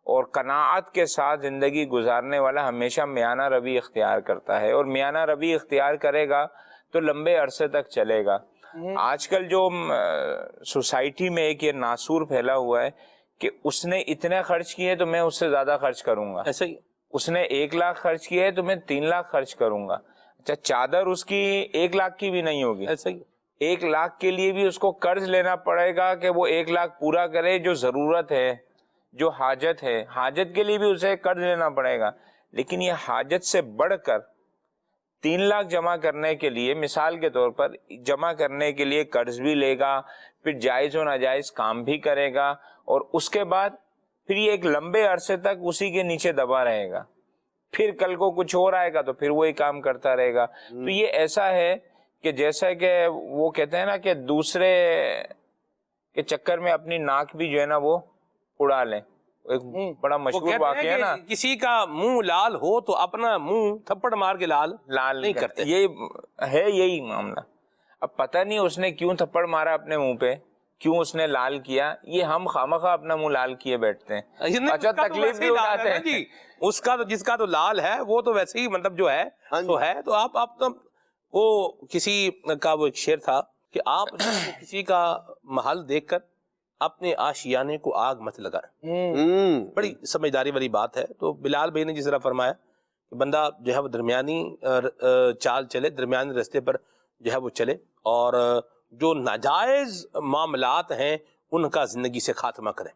[SPEAKER 7] اور قناعت کے ساتھ زندگی گزارنے والا ہمیشہ میانہ روی اختیار کرتا ہے، اور میانہ روی اختیار کرے گا تو لمبے عرصے تک چلے گا. آج کل جو سوسائٹی میں ایک یہ ناسور پھیلا ہوا ہے کہ اس نے اتنے خرچ کیے تو میں اس سے زیادہ خرچ کروں گا،
[SPEAKER 2] ایسا ہی
[SPEAKER 7] اس نے 1 لاکھ خرچ کیے تو میں 3 لاکھ خرچ کروں گا. اچھا چادر اس کی 1 لاکھ کی بھی نہیں ہوگی،
[SPEAKER 2] ایسا ہی
[SPEAKER 7] 1 لاکھ کے لیے بھی اس کو قرض لینا پڑے گا کہ وہ 1 لاکھ پورا کرے. جو ضرورت ہے، جو حاجت ہے، حاجت کے لیے بھی اسے قرض لینا پڑے گا. لیکن یہ حاجت سے بڑھ کر 3 لاکھ جمع کرنے کے لیے، مثال کے طور پر جمع کرنے کے لیے قرض بھی لے گا، پھر جائز و ناجائز کام بھی کرے گا، اور اس کے بعد پھر یہ ایک لمبے عرصے تک اسی کے نیچے دبا رہے گا. پھر کل کو کچھ اور آئے گا تو پھر وہی کام کرتا رہے گا. تو یہ ایسا ہے کہ جیسا کہ وہ کہتے ہیں نا کہ دوسرے کے چکر میں اپنی ناک بھی جو ہے نا وہ اڑا لیں. ایک بڑا مشہور واقعہ ہے نا،
[SPEAKER 2] کسی کا منہ لال ہو تو اپنا منہ تھپڑ مار کے لال نہیں کرتے.
[SPEAKER 7] یہ ہے یہی معاملہ. اب پتہ نہیں اس نے کیوں تھپڑ مارا اپنے منہ پہ، کیوں اس نے لال کیا، یہ ہم خامخواہ اپنا منہ لال کیے بیٹھتے ہیں. اچھا تکلیف بھی اٹھاتے ہیں
[SPEAKER 2] جی. اس کا تو جس کا تو لال ہے وہ تو ویسے ہی مطلب جو ہے تو ہے. تو آپ تو وہ کسی کا وہ ایک شعر تھا کہ آپ کسی کا محل دیکھ کر اپنے آشیانے کو آگ مت لگائیں. بڑی سمجھداری والی بات ہے. تو بلال بھائی نے جس طرح فرمایا کہ بندہ جو ہے وہ درمیانی چال چلے، درمیانی رستے پر جو ہے وہ چلے، اور جو ناجائز معاملات ہیں ان کا زندگی سے خاتمہ کریں.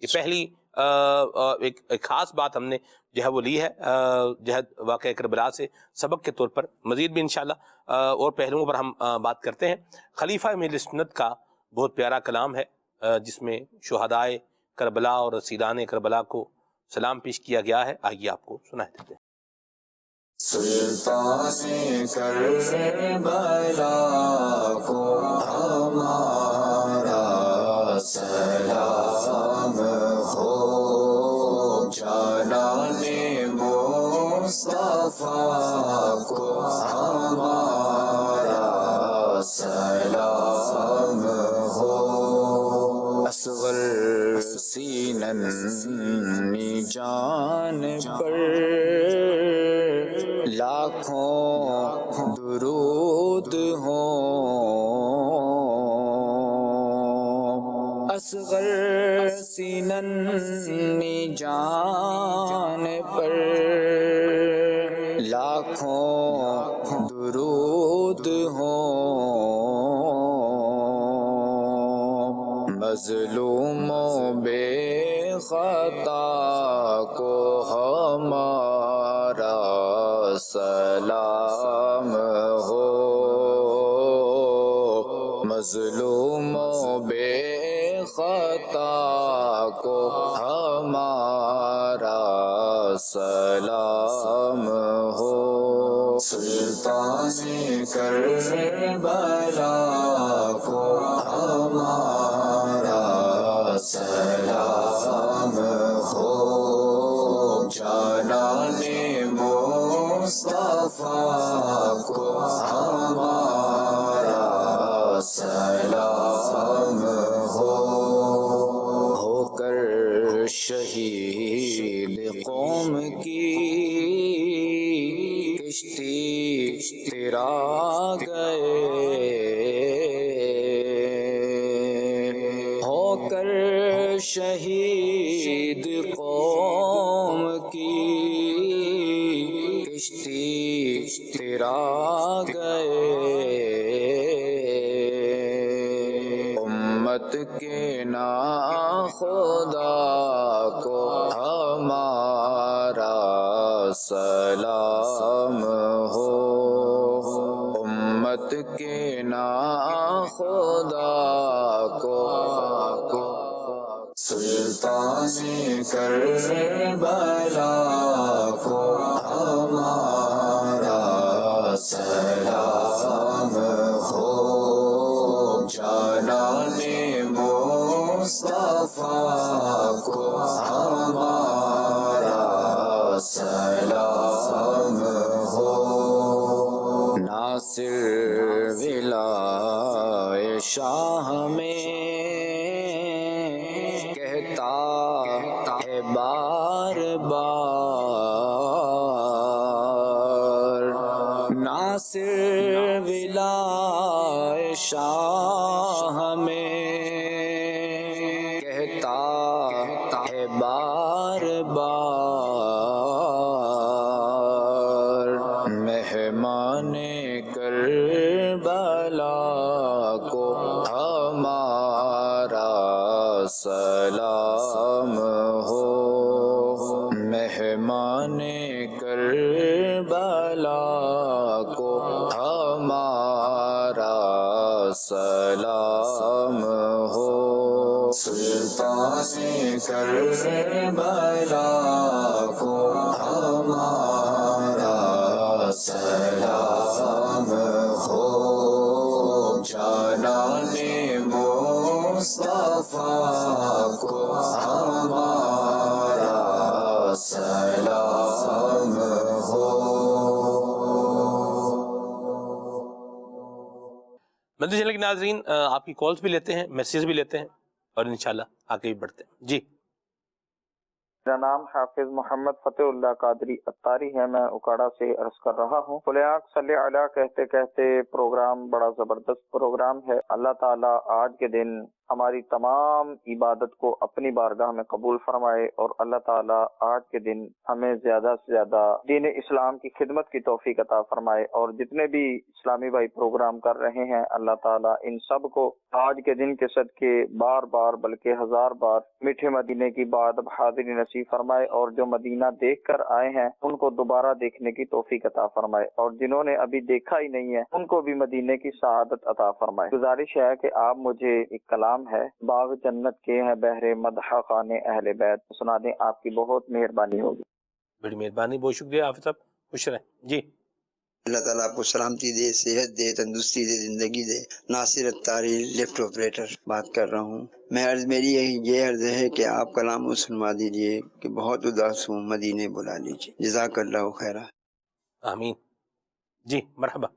[SPEAKER 2] یہ پہلی ایک خاص بات ہم نے جو ہے وہ لی ہے جو ہے واقعہ کربلا سے سبق کے طور پر. مزید بھی انشاءاللہ اور پہلوؤں پر ہم بات کرتے ہیں. خلیفہ اہل سنت کا بہت پیارا کلام ہے جس میں شہدائے کربلا اور رسیدان کربلا کو سلام پیش کیا گیا ہے. آئیے آپ کو سنائے دیتے ہیں.
[SPEAKER 8] سلطان کربلا کو ہمارا سلام ہو، جانان مصطفیٰ کو ہمارا سلام ہو. اصغر سینن جان پر لاکھوں درود ہوں. اصغر سینن جان پر لاکھوں درود ہوں. مظلوموں بے خطا کو ہمارا سلام ہو. مظلوموں بے خطا کو ہمارا سلام ہو. سلطان کربلا کو ہمارا سلام ہو، جانان مصطفیٰ کو ہمارا سلام ہو. ہو کر شہید قوم کی کشتی تیرا گئے، ہو کر شہید قوم کی کشتی تیرا گئے. امت کے ناخدا کو ہمارا سلام ہو. امت کے ناخدا کو سلطان کربلا کو ہمارا سلام ہو، جانان شاہ میں کہتا ہے بار بار، ناصر ولائے شاہ میں کہتا ہے بار بار، مہمان کربلا کو ہمارا سلام ہو، مہمان کربلا کو ہمارا سلام ہو، سلطان کربلا کو ہمارا سلام ہو، جانان مصطفیٰ کو ہمارا سلام ہو۔
[SPEAKER 2] مدنی چینل کے ناظرین، آپ کی کالز بھی لیتے ہیں، میسیج بھی لیتے ہیں، اور انشاءاللہ آگے بھی بڑھتے ہیں۔ جی،
[SPEAKER 9] میرا نام حافظ محمد فتح اللہ قادری اتاری ہے، میں اکاڑا سے عرض کر رہا ہوں۔ فلیاق صلی علیہ کہتے کہتے پروگرام بڑا زبردست پروگرام ہے۔ اللہ تعالیٰ آج کے دن ہماری تمام عبادت کو اپنی بارگاہ میں قبول فرمائے، اور اللہ تعالیٰ آج کے دن ہمیں زیادہ سے زیادہ دین اسلام کی خدمت کی توفیق عطا فرمائے، اور جتنے بھی اسلامی بھائی پروگرام کر رہے ہیں اللہ تعالیٰ ان سب کو آج کے دن کے صدقے بار بار بلکہ ہزار بار میٹھے مدینے کی بات اب حاضری نصیب فرمائے، اور جو مدینہ دیکھ کر آئے ہیں ان کو دوبارہ دیکھنے کی توفیق عطا فرمائے، اور جنہوں نے ابھی دیکھا ہی نہیں ہے ان کو بھی مدینے کی سعادت عطا فرمائے۔ گزارش ہے کہ آپ مجھے ایک کلام ہے باغ جنت کے ہیں بہر مدح خانے اہل بیت سنا دیں، آپ کی بہت مہربانی ہوگی۔
[SPEAKER 2] بڑی مہربانی، بہت شکریہ حافظ صاحب، خوش رہیں۔ جی،
[SPEAKER 10] اللہ تعالیٰ آپ کو سلامتی دے، صحت دے، تندرستی دے، زندگی دے۔ ناصر اتاری لیفٹ آپریٹر بات کر رہا ہوں۔ میں عرض میری یہ عرض ہے کہ آپ کلام کو سنوا دیجئے کہ بہت اداس ہوں، مدینے بلا لیجئے۔ جزاک اللہ خیرہ۔
[SPEAKER 2] آمین۔ جی، مرحبا۔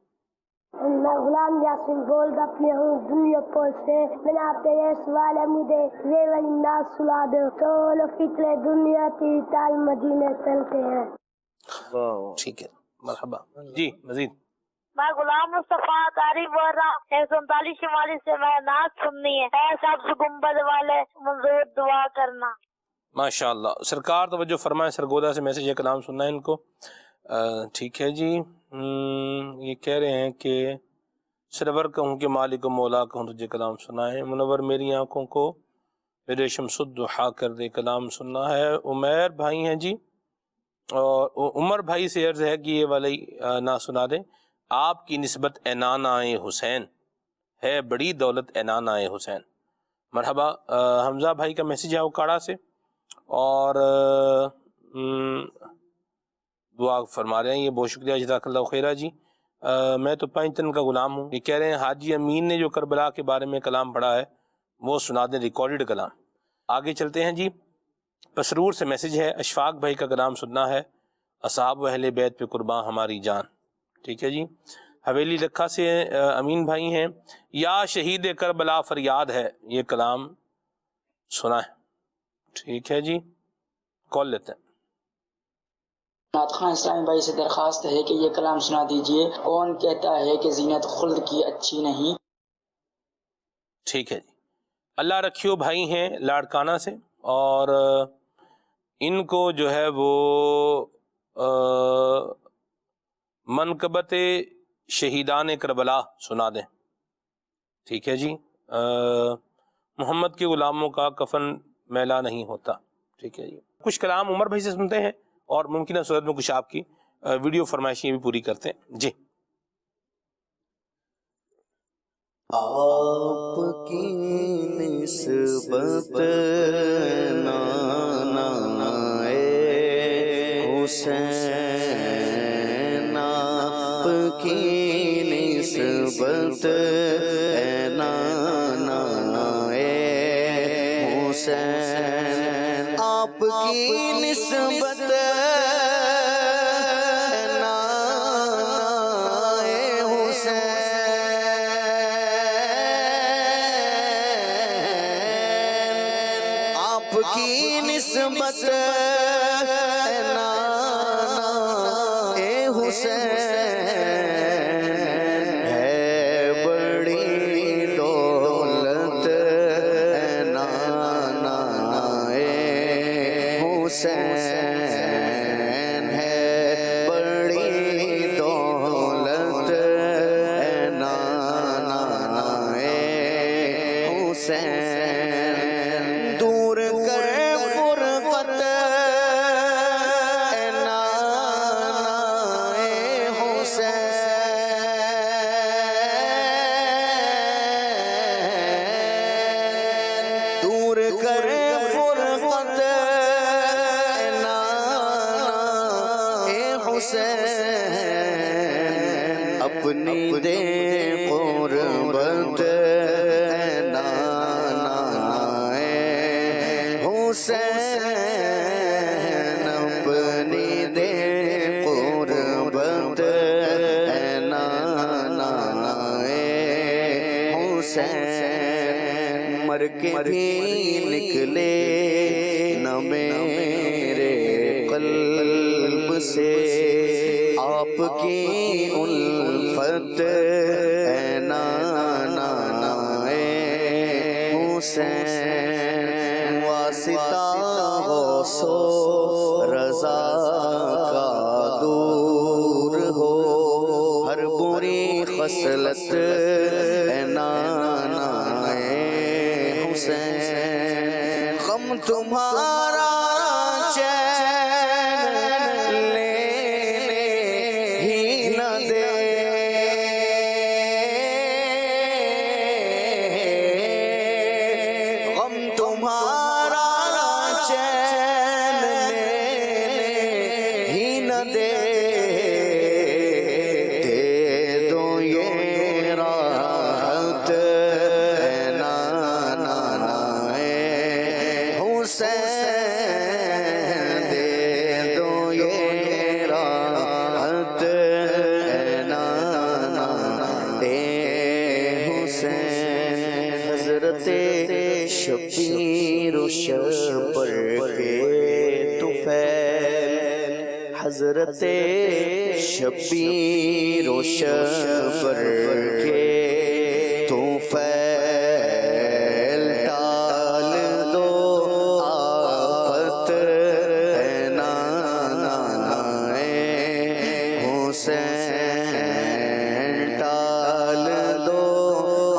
[SPEAKER 11] میں غلام یاسین بول رہی ہوں دنیا پور سے۔ میں نے آپ سے یہ سوال ہے، مجھے یہ والی ناز سلا دو تو لو فکر دنیا کی تال مدینے چلتے ہیں۔
[SPEAKER 2] ٹھیک ہے، مرحبا۔ جی، مزید۔
[SPEAKER 11] میں غلام مصطفیٰ تاریخ بول رہا ہوں 139 شمالی سے۔ میں ناز سننی ہے، اے سبز گنبد والے منظور دعا کرنا۔
[SPEAKER 2] ماشاء اللہ، سرکار توجہ فرمائیں، سرگودا سے میسج یہ کلام سننا ہے ان کو۔ ٹھیک ہے جی، یہ کہہ رہے ہیں کہ سرور کہوں کہ مالک و مولا کہوں تجھے کلام سنا ہے، منور میری آنکھوں کو میرے شمس الضحیٰ کر دے، کلام سننا ہے۔ عمیر بھائی ہیں جی، اور عمر بھائی سے عرض ہے کہ یہ والی نہ سنا دیں۔ آپ کی نسبت عنانہ حسین ہے، بڑی دولت عنانہ حسین۔ مرحبا۔ حمزہ بھائی کا میسیج ہے اکاڑا سے، اور دعا فرما رہے ہیں، یہ بہت شکریہ، جزاک اللہ خیرہ جی۔ میں تو پنجتن کا غلام ہوں، یہ کہہ رہے ہیں حاجی امین نے جو کربلا کے بارے میں کلام پڑھا ہے وہ سنا دیں، ریکارڈڈ کلام۔ آگے چلتے ہیں جی، پسرور سے میسج ہے، اشفاق بھائی کا کلام سننا ہے، اصحاب و اہل بیت پہ قرباں ہماری جان۔ ٹھیک ہے جی۔ حویلی لکھا سے امین بھائی ہیں، یا شہید کربلا فریاد ہے، یہ کلام سنا ہے۔ ٹھیک ہے جی، کال لیتے ہیں۔
[SPEAKER 12] نعت خان اسلامی بھائی سے درخواست ہے کہ یہ کلام سنا دیجئے، کون کہتا ہے کہ زینت خلد کی اچھی نہیں۔
[SPEAKER 2] ٹھیک ہے جی۔ اللہ رکھیو بھائی ہیں لاڑکانہ سے، اور ان کو جو ہے وہ منقبت شہیدان کربلا سنا دیں۔ ٹھیک ہے جی۔ محمد کے غلاموں کا کفن میلا نہیں ہوتا۔ ٹھیک ہے جی۔ کچھ کلام عمر بھائی سے سنتے ہیں، اور ممکنہ صورت میں کچھ آپ کی ویڈیو فرمائشیں بھی پوری کرتے ہیں۔ جی،
[SPEAKER 1] آپ کی نسبت نانائے حسین، آپ کی نسبت نانائے حسین، آپ کی نسبت نانائے حسین، کی نسبت نانا اے حسین ہے بڑی دولت نانا اے حسین ہے بڑی دولت نانا اے حسین دور کر فرقت نانا اے حسین دور کر فرقت نانا اے حسین اپنی دے قربت نانا اے حسین اپنی دے قربت نانا اے حسین مر کے بھی نکلے نہ میرے قلب سے آپ کی الفت نانا اے حسین واسطہ غوث و رضا کا دور ہو ہر بری خصلت نانا اے حسین غم تمہارا چین لینے ہی نہ دے غم تمہارا چین لینے ہی نہ دے دے دو یہ راحت نانا اے حسین دے دو یہ راحت نانا اے حسین حضرت شبیر و شبر کے طفیل حضرت شبیر و شبر کے طفیل ٹال دو آفت نانا اے حسین ٹال دو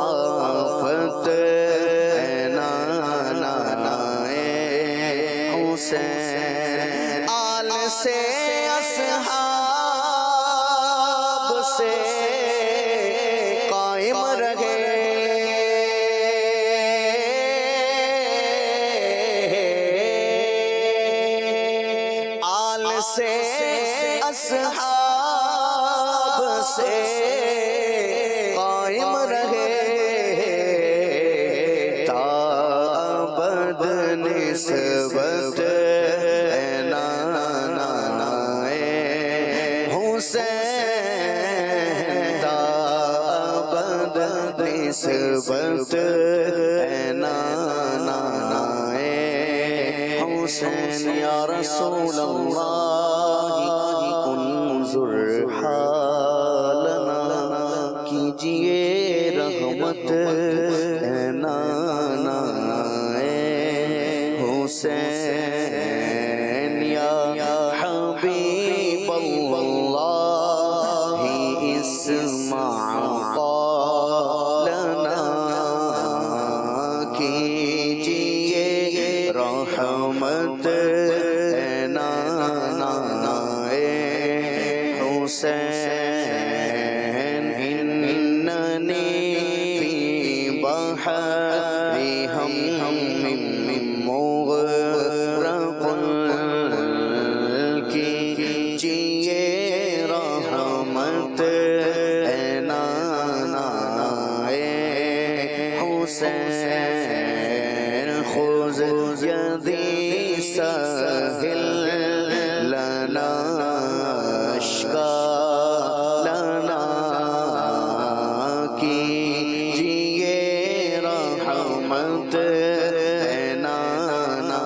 [SPEAKER 1] آفت نانا اے حسین آل سے اصحاب سے قائم رہے آل سے اصحاب سے قائم رہے تا ابد نسبت نانا اے حسین تا ابد نسبت نانا اے حسین یا رسول اللہ انظر حالنا کیجئے رحمت نانا اے حسین یا حبیب اللہ اسمع قولنا کیجئے رحمت نانا اے حسین اننی فی بحر ہم مغرق کیجئے رحمت نانا اے حسین خذ یدی سہل لنا اشکالنا کیجئے رحمت نانا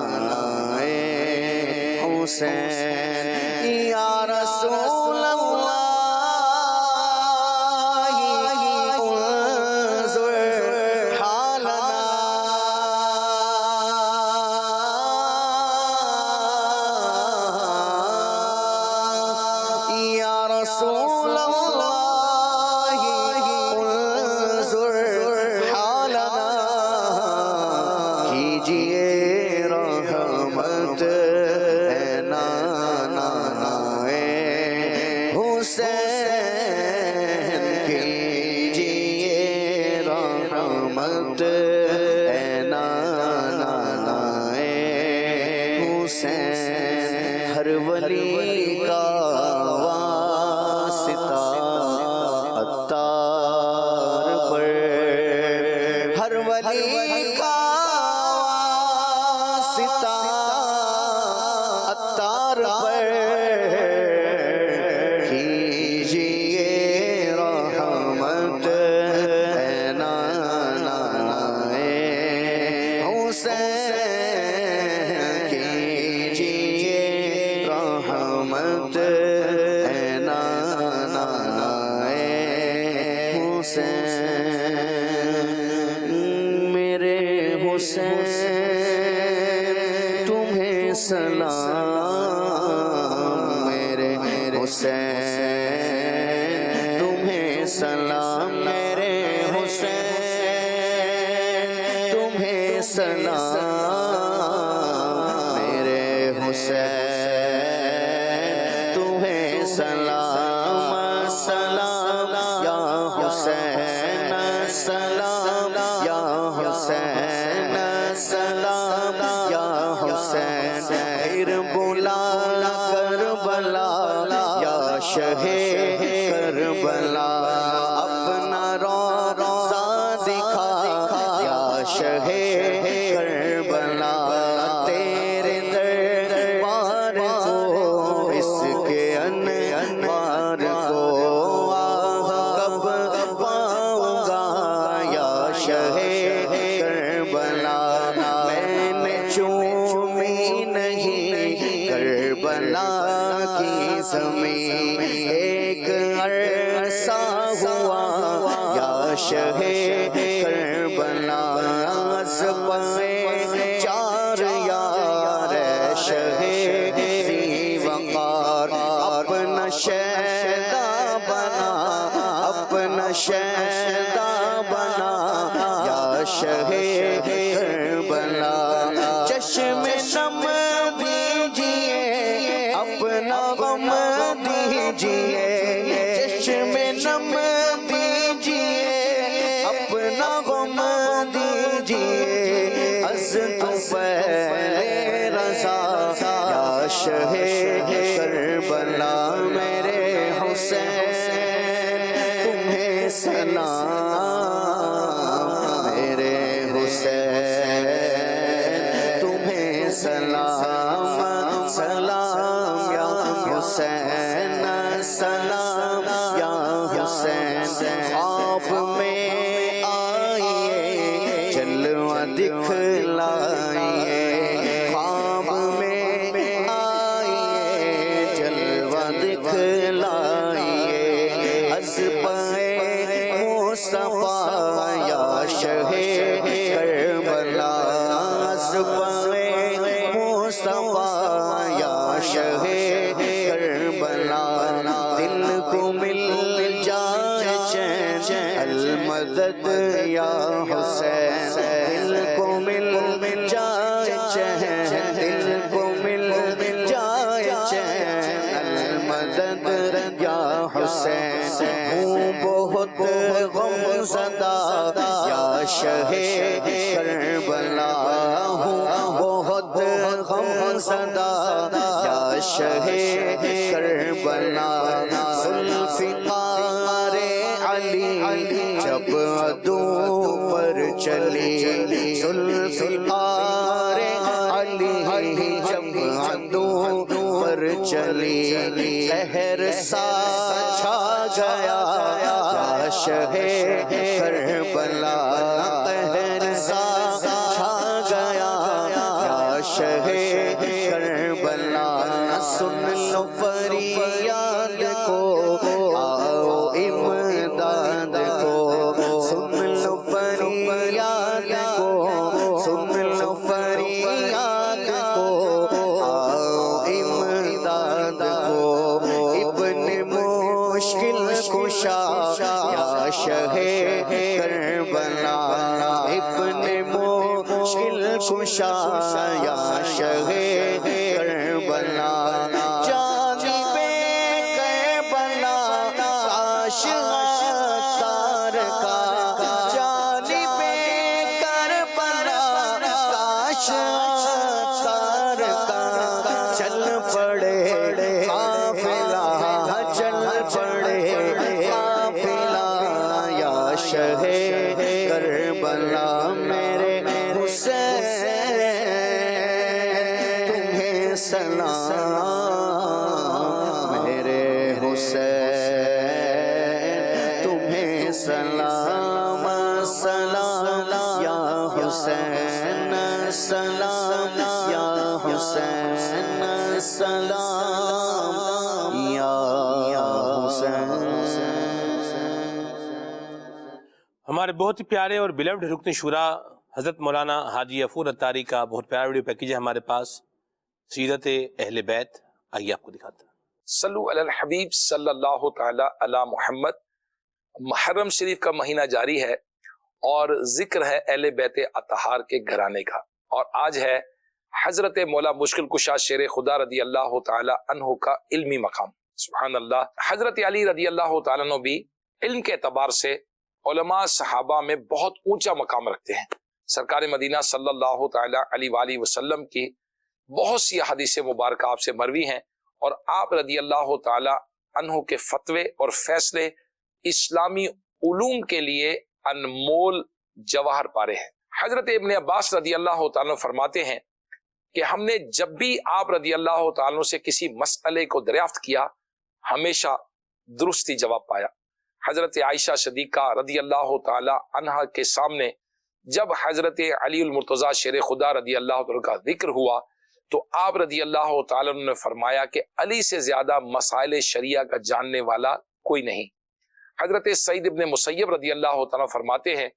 [SPEAKER 1] رحمت اے نانا حسین ہر ولی کا واسطہ عطار پر ہر ولی کا واسطہ عطار پر کیجئے رحمت اے نانا حسین کیجئے رحمت اے نانا حسین میرے حسین تمہیں سلام میرے حسین تمہیں سلام میرے حسین تمہیں سلام میرے حسین تمہیں سلام سلام یا حسین سلام یا حسین سلام یا حسین پھر بلا کربلا یا شہ کربلا اپنا روضہ دکھا یا شہ کربلا تیرے دربار کو اس کے انوار کو کب پاؤں گا یا شہ کربلا میں نے چومی نہیں کربلا کی زمین ایک عرصہ ہوا یا شہ کربلا از پائے چار یار شہ ذی وقار اپنا شیدا بنا اپنا شیدا بنا یا شہ کربلا چشم نم دیجئے اپنا غم دیجئے چشم نم دیجئے اپنا غم دیجئے از تو پہلے رضا یا شہ کربلا میرے حسین تمہیں سلام میرے حسین تمہیں سلام سلام یا حسین سلام یا حسین خواب میں آئیے جلوہ دکھلائیے خواب میں آئیے جلوہ دکھلائیے از پائے مصطفیٰ یا شہ کربلا از پائے مصطفیٰ یا شہ کربلا دل کو مل جائے چین المدد یا حسین دل کو مل جائے چین دل کو مل جائے چین المدد یا حسین ہوں بہت غم زدہ یا شہ کربلا ہوں بہت غم زدہ یا شہ کربلا ذوالفقار علی جب عدو پر چلی ذوالفقار علی جب عدو پر چلی قہر سا چھا گیا یا شہ کربلا قہر سا چھا گیا یا شہ کربلا سن لو فریاد کو آؤ امداد کو سن لو فریاد کو سن لو فریاد کو آؤ امداد کو ابن مشکل کشا یا شہ کربلا ابن مشکل کشا یا شہ کربلا جانب کربلا کاش عطار کا جانب کربلا میرے حسین تمہیں سلام، میرے حسین تمہیں سلام، سلام یا حسین، سلام یا حسین، سلام یا حسین۔
[SPEAKER 2] ہمارے بہت ہی پیارے اور بیلوڈ رکن شورا حضرت مولانا حاجی غفور اتاری کا بہت پیارا ویڈیو پیکیج ہے ہمارے پاس، سیرت اہل بیت، آئیے آپ کو دکھاتے ہیں۔
[SPEAKER 13] صلو علی الحبیب صلی اللہ تعالی علی محمد۔ محرم شریف کا مہینہ جاری ہے اور ذکر ہے اہل بیت اطہار کے گھرانے کا، اور آج ہے حضرت مولا مشکل کشا شیر خدا رضی اللہ تعالی عنہ کا علمی مقام۔ سبحان اللہ۔ حضرت علی رضی اللہ تعالیٰ عنہ بھی علم کے اعتبار سے علماء صحابہ میں بہت اونچا مقام رکھتے ہیں۔ سرکار مدینہ صلی اللہ تعالی علیہ وآلہ وسلم کی بہت سی حدیث مبارکہ آپ سے مروی ہیں، اور آپ رضی اللہ تعالی عنہ کے فتوے اور فیصلے اسلامی علوم کے لیے انمول جواہر پارے ہیں۔ حضرت ابن عباس رضی اللہ تعالیٰ عنہ فرماتے ہیں کہ ہم نے جب بھی آپ رضی اللہ تعالیٰ عنہ سے کسی مسئلے کو دریافت کیا ہمیشہ درستی جواب پایا۔ حضرت عائشہ صدیقہ رضی اللہ تعالی عنہا کے سامنے جب حضرت علی المرتضیٰ شیر خدا رضی اللہ تعالیٰ کا ذکر ہوا تو آپ رضی اللہ تعالیٰ عنہ نے فرمایا کہ علی سے زیادہ مسائل شریعہ کا جاننے والا کوئی نہیں۔ حضرت سعید ابن مسیب رضی اللہ تعالیٰ فرماتے ہیں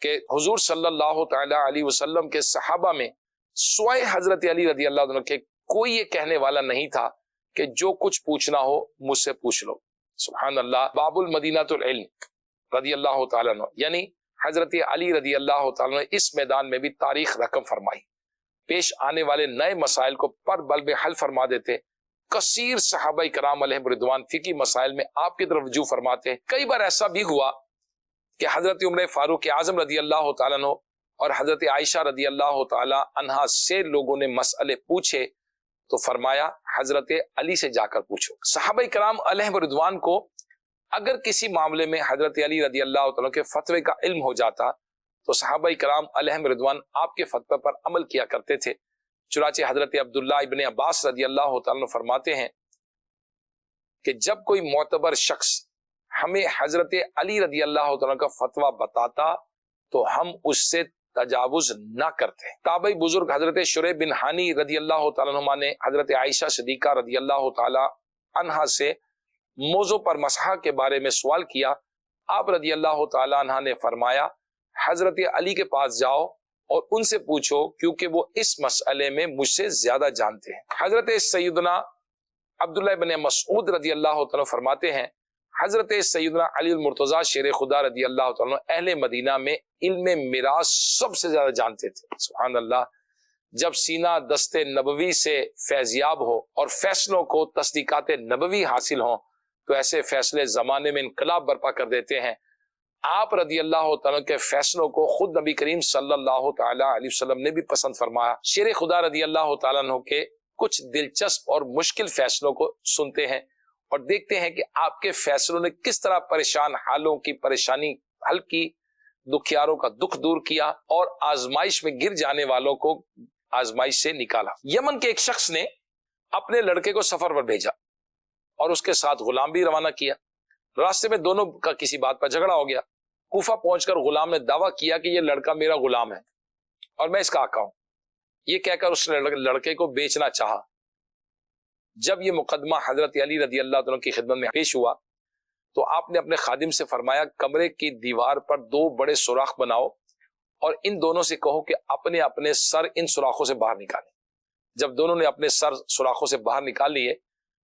[SPEAKER 13] کہ حضور صلی اللہ تعالی علیہ وسلم کے صحابہ میں سوائے حضرت علی رضی اللہ عنہ کے کوئی یہ کہنے والا نہیں تھا کہ جو کچھ پوچھنا ہو مجھ سے پوچھ لو۔ سبحان اللہ۔ باب المدینۃ العلم رضی اللہ تعالیٰ عنہ، یعنی حضرت علی رضی اللہ تعالیٰ عنہ اس میدان میں بھی تاریخ رقم فرمائی، پیش آنے والے نئے مسائل کو پر بل میں حل فرما دیتے۔ کثیر صحابہ کرام علیہم رضوان فقہی مسائل میں آپ کی طرف رجوع فرماتے۔ کئی بار ایسا بھی ہوا کہ حضرت عمر فاروق اعظم رضی اللہ تعالیٰ عنہ اور حضرت عائشہ رضی اللہ تعالی عنہا سے لوگوں نے مسئلے پوچھے تو فرمایا حضرت علی سے جا کر پوچھو۔ صحابہ کرام علیہ رضوان کو اگر کسی معاملے میں حضرت علی رضی اللہ تعالیٰ کے فتوے کا علم ہو جاتا تو صحابہ کرام علیہ رضوان آپ کے فتوے پر عمل کیا کرتے تھے۔ چنانچہ حضرت عبداللہ ابن عباس رضی اللہ تعالیٰ فرماتے ہیں کہ جب کوئی معتبر شخص ہمیں حضرت علی رضی اللہ تعالیٰ کا فتویٰ بتاتا تو ہم اس سے تجاوز نہ کرتے۔ تابعی بزرگ حضرت شریح بن حانی رضی اللہ تعالیٰ عنہ نے حضرت عائشہ صدیقہ رضی اللہ تعالی عنہا سے موضوع پر مسح کے بارے میں سوال کیا۔ آپ رضی اللہ تعالی عنہ نے فرمایا حضرت علی کے پاس جاؤ اور ان سے پوچھو کیونکہ وہ اس مسئلے میں مجھ سے زیادہ جانتے ہیں۔ حضرت سیدنا عبداللہ بن مسعود رضی اللہ تعالیٰ فرماتے ہیں حضرت سیدنا علی المرتضیٰ شیر خدا رضی اللہ تعالیٰ اہل مدینہ میں علم میراث سب سے زیادہ جانتے تھے۔ سبحان اللہ۔ جب سینہ دست نبوی سے فیضیاب ہو اور فیصلوں کو تصدیقات نبوی حاصل ہوں تو ایسے فیصلے زمانے میں انقلاب برپا کر دیتے ہیں۔ آپ رضی اللہ تعالیٰ کے فیصلوں کو خود نبی کریم صلی اللہ تعالی علیہ وسلم نے بھی پسند فرمایا۔ شیر خدا رضی اللہ تعالیٰ عنہ کے کچھ دلچسپ اور مشکل فیصلوں کو سنتے ہیں اور دیکھتے ہیں کہ آپ کے فیصلوں نے کس طرح پریشان حالوں کی پریشانی حل کی، دکھیاروں کا دکھ دور کیا اور آزمائش میں گر جانے والوں کو آزمائش سے نکالا۔ یمن کے ایک شخص نے اپنے لڑکے کو سفر پر بھیجا اور اس کے ساتھ غلام بھی روانہ کیا۔ راستے میں دونوں کا کسی بات پر جھگڑا ہو گیا۔ کوفہ پہنچ کر غلام نے دعویٰ کیا کہ یہ لڑکا میرا غلام ہے اور میں اس کا آقا ہوں، یہ کہہ کر اس نے لڑکے کو بیچنا چاہا۔ جب یہ مقدمہ حضرت علی رضی اللہ عنہ کی خدمت میں پیش ہوا تو آپ نے اپنے خادم سے فرمایا کمرے کی دیوار پر 2 بڑے سوراخ بناؤ اور ان دونوں سے کہو کہ اپنے اپنے سر ان سوراخوں سے باہر نکالیں۔ جب دونوں نے اپنے سر سوراخوں سے باہر نکال لیے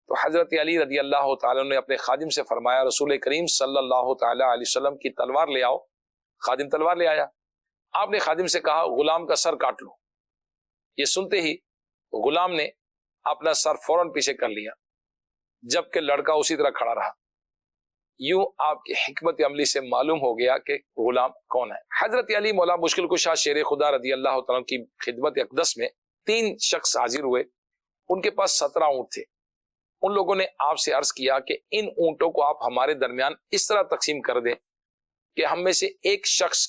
[SPEAKER 13] تو حضرت علی رضی اللہ تعالیٰ نے اپنے خادم سے فرمایا رسول کریم صلی اللہ تعالی علیہ وسلم کی تلوار لے آؤ۔ خادم تلوار لے آیا۔ آپ نے خادم سے کہا غلام کا سر کاٹ لو۔ یہ سنتے ہی غلام نے اپنا سر فوراً پیچھے کر لیا جبکہ لڑکا اسی طرح کھڑا رہا۔ یوں آپ کی حکمت عملی سے معلوم ہو گیا کہ غلام کون ہے۔ حضرت علی مولا مشکل کشا شیر خدا رضی اللہ تعالیٰ کی خدمت اقدس میں 3 شخص حاضر ہوئے۔ ان کے پاس 17 اونٹ تھے۔ ان لوگوں نے آپ سے عرض کیا کہ ان اونٹوں کو آپ ہمارے درمیان اس طرح تقسیم کر دیں کہ ہم میں سے ایک شخص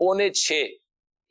[SPEAKER 13] 6.25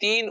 [SPEAKER 13] 3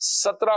[SPEAKER 13] 17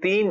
[SPEAKER 14] 3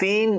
[SPEAKER 14] 3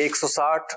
[SPEAKER 14] 160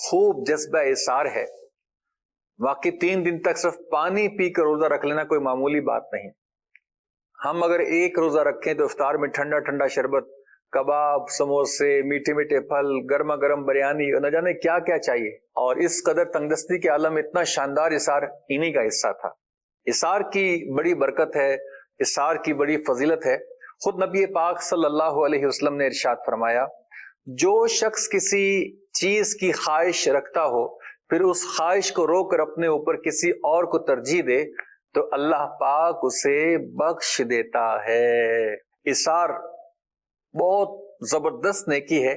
[SPEAKER 14] خوب جذبہ اثار ہے. واقعی 3 دن تک صرف پانی پی کر روزہ رکھ لینا کوئی معمولی بات نہیں. ہم اگر ایک روزہ رکھیں تو افطار میں ٹھنڈا ٹھنڈا شربت، کباب، سموسے، میٹھے میٹھے پھل، گرما گرم بریانی، نہ جانے کیا کیا چاہیے. اور اس قدر تنگدستی کے عالم میں اتنا شاندار اثار انہی کا حصہ تھا. اثار کی بڑی برکت ہے، اثار کی بڑی فضیلت ہے. خود نبی پاک صلی اللہ علیہ وسلم نے ارشاد فرمایا، جو شخص کسی چیز کی خواہش رکھتا ہو پھر اس خواہش کو روک کر اپنے اوپر کسی اور کو ترجیح دے تو اللہ پاک اسے بخش دیتا ہے. اثار بہت زبردست نیکی ہے.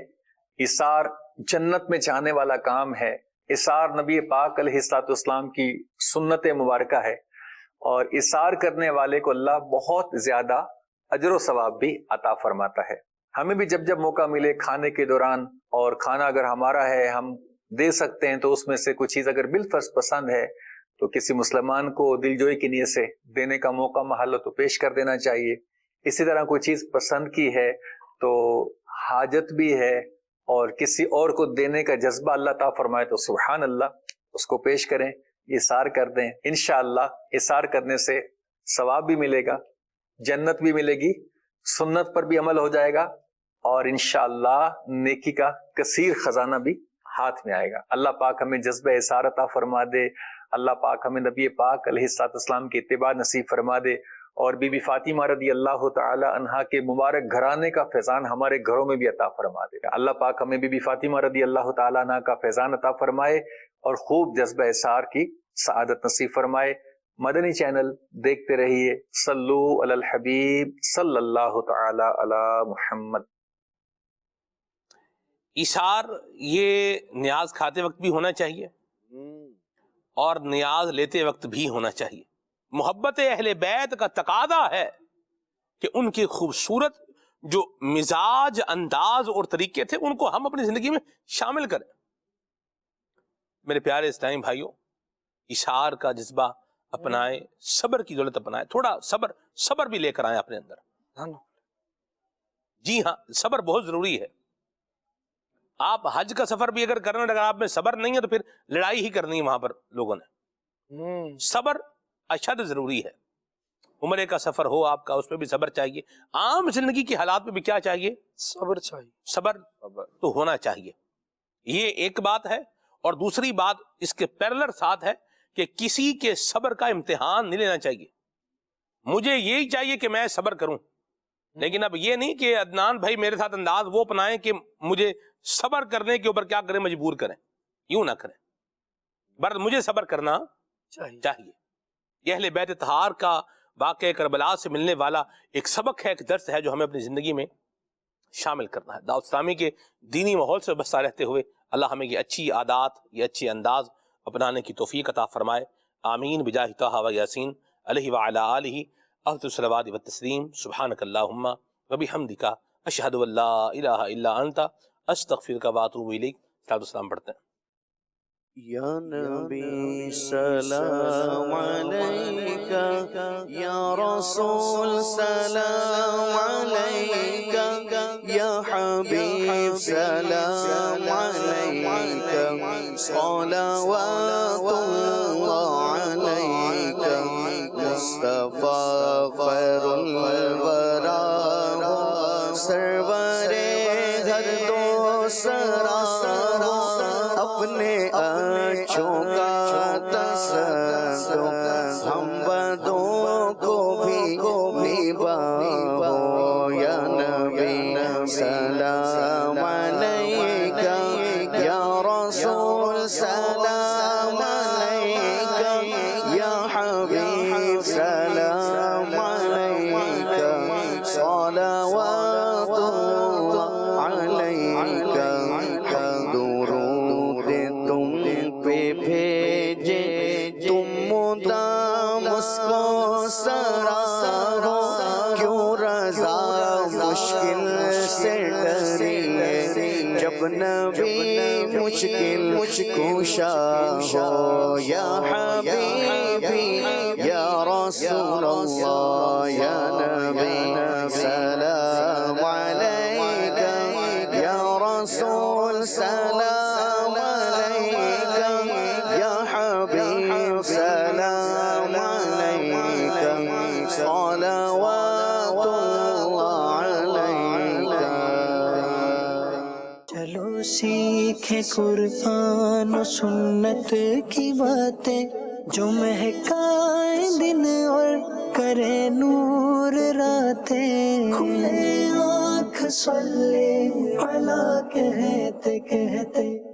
[SPEAKER 14] اثار جنت میں جانے والا کام ہے. اثار نبی پاک علیہ الصلوۃ والسلام کی سنت مبارکہ ہے، اور اثار کرنے والے کو اللہ بہت زیادہ اجر و ثواب بھی عطا فرماتا ہے. ہمیں بھی جب جب موقع ملے کھانے کے دوران، اور کھانا اگر ہمارا ہے ہم دے سکتے ہیں، تو اس میں سے کوئی چیز اگر بالفرض پسند ہے تو کسی مسلمان کو دل جوئی کی نیت سے دینے کا موقع محل تو پیش کر دینا چاہیے. اسی طرح کوئی چیز پسند کی ہے تو حاجت بھی ہے اور کسی اور کو دینے کا جذبہ اللہ تعالیٰ فرمائے تو سبحان اللہ اس کو پیش کریں، اثار کر دیں. انشاءاللہ اثار کرنے سے ثواب بھی ملے گا، جنت بھی ملے گی، سنت پر بھی عمل ہو جائے گا، اور انشاءاللہ نیکی کا کثیر خزانہ بھی ہاتھ میں آئے گا. اللہ پاک ہمیں جذبہ اثار عطا فرما دے. اللہ پاک ہمیں نبی پاک علیہ الصلوۃ والسلام کی اتباع نصیب فرما دے، اور بی بی فاطمہ رضی اللہ تعالی عنہا کے مبارک گھرانے کا فیضان ہمارے گھروں میں بھی عطا فرما دے. اللہ پاک ہمیں بی بی فاطمہ رضی اللہ تعالی عنہا کا فیضان عطا فرمائے اور خوب جذبہ اثار کی سعادت نصیب فرمائے. مدنی چینل دیکھتے رہیے. صلو علی الحبیب صلی اللہ تعالی علی محمد.
[SPEAKER 2] اثار یہ نیاز کھاتے وقت بھی ہونا چاہیے اور نیاز لیتے وقت بھی ہونا چاہیے. محبت اہل بیت کا تقاضا ہے کہ ان کی خوبصورت جو مزاج، انداز اور طریقے تھے ان کو ہم اپنی زندگی میں شامل کریں. میرے پیارے اسلامی بھائیوں، اثار کا جذبہ اپنائیں، صبر کی دولت اپنائیں. تھوڑا صبر بھی لے کر آئیں اپنے اندر. جی ہاں، صبر بہت ضروری ہے. آپ حج کا سفر بھی اگر کرنا، اگر آپ میں صبر نہیں ہے تو پھر لڑائی ہی کرنی ہے وہاں پر لوگوں نے. صبر اشد ضروری ہے. عمرے کا سفر ہو آپ کا، اس پہ بھی صبر چاہیے. عام زندگی کی حالات میں بھی کیا چاہیے؟
[SPEAKER 6] صبر چاہیے.
[SPEAKER 2] صبر تو ہونا چاہیے. یہ ایک بات ہے. اور دوسری بات اس کے پیرلر ساتھ ہے کہ کسی کے صبر کا امتحان نہیں لینا چاہیے. مجھے یہی چاہیے کہ میں صبر کروں، لیکن اب یہ نہیں کہ عدنان بھائی میرے ساتھ انداز وہ اپنائیں کہ مجھے صبر کرنے کے اوپر کیا کریں، مجبور کریں. یوں نہ کریں، بر مجھے صبر کرنا چاہیے. یہ اہل بیت طہار کا واقعہ کربلا سے ملنے والا ایک سبق ہے، ایک درس ہے جو ہمیں اپنی زندگی میں شامل کرنا ہے. دعوت اسلامی کے دینی ماحول سے بستہ رہتے ہوئے اللہ ہمیں یہ اچھی عادات، یہ اچھے انداز اپنانے کی توفیق عطا فرمائے. آمین بجاہ طہ و یاسین علیہ وعلی آلہ افضل الصلوات والتسلیم. سبحانک اللہم وبحمدک اشہد ان لا الہ الا انت استغفرک واتوب الیک. صلاۃ السلام پڑھتے ہیں.
[SPEAKER 1] یا نبی سلام علیکہ، یا رسول سلام علیکہ، یا حبیب سلام علیکہ، صلوات اللہ علیکہ. مصطفیٰ خیر الورا سرور ہر دو سرا، اپنے اچھوں کا تصدق ہم بدوں کو بھی نبھاؤ. یا نبی سلام علیکہ، یا رسول سلام علیکہ، یا حبیب سلام علیکہ، صلوات اللہ علیکہ. بھیجے تم مدام اس کو سرا ہو، کیوں رضا مشکل سے ڈری ہے، جب نبی مشکل کشا ہو. یا حبیبی یا رسول اللہ، یا نبی سلام علیکہ، یا رسول سلام علیکہ،
[SPEAKER 15] سیکھے قرآن و سنت کی باتیں جو مہکائے دن اور کرے نور راتیں کھلے آنکھ صلی علی کہتے کہتے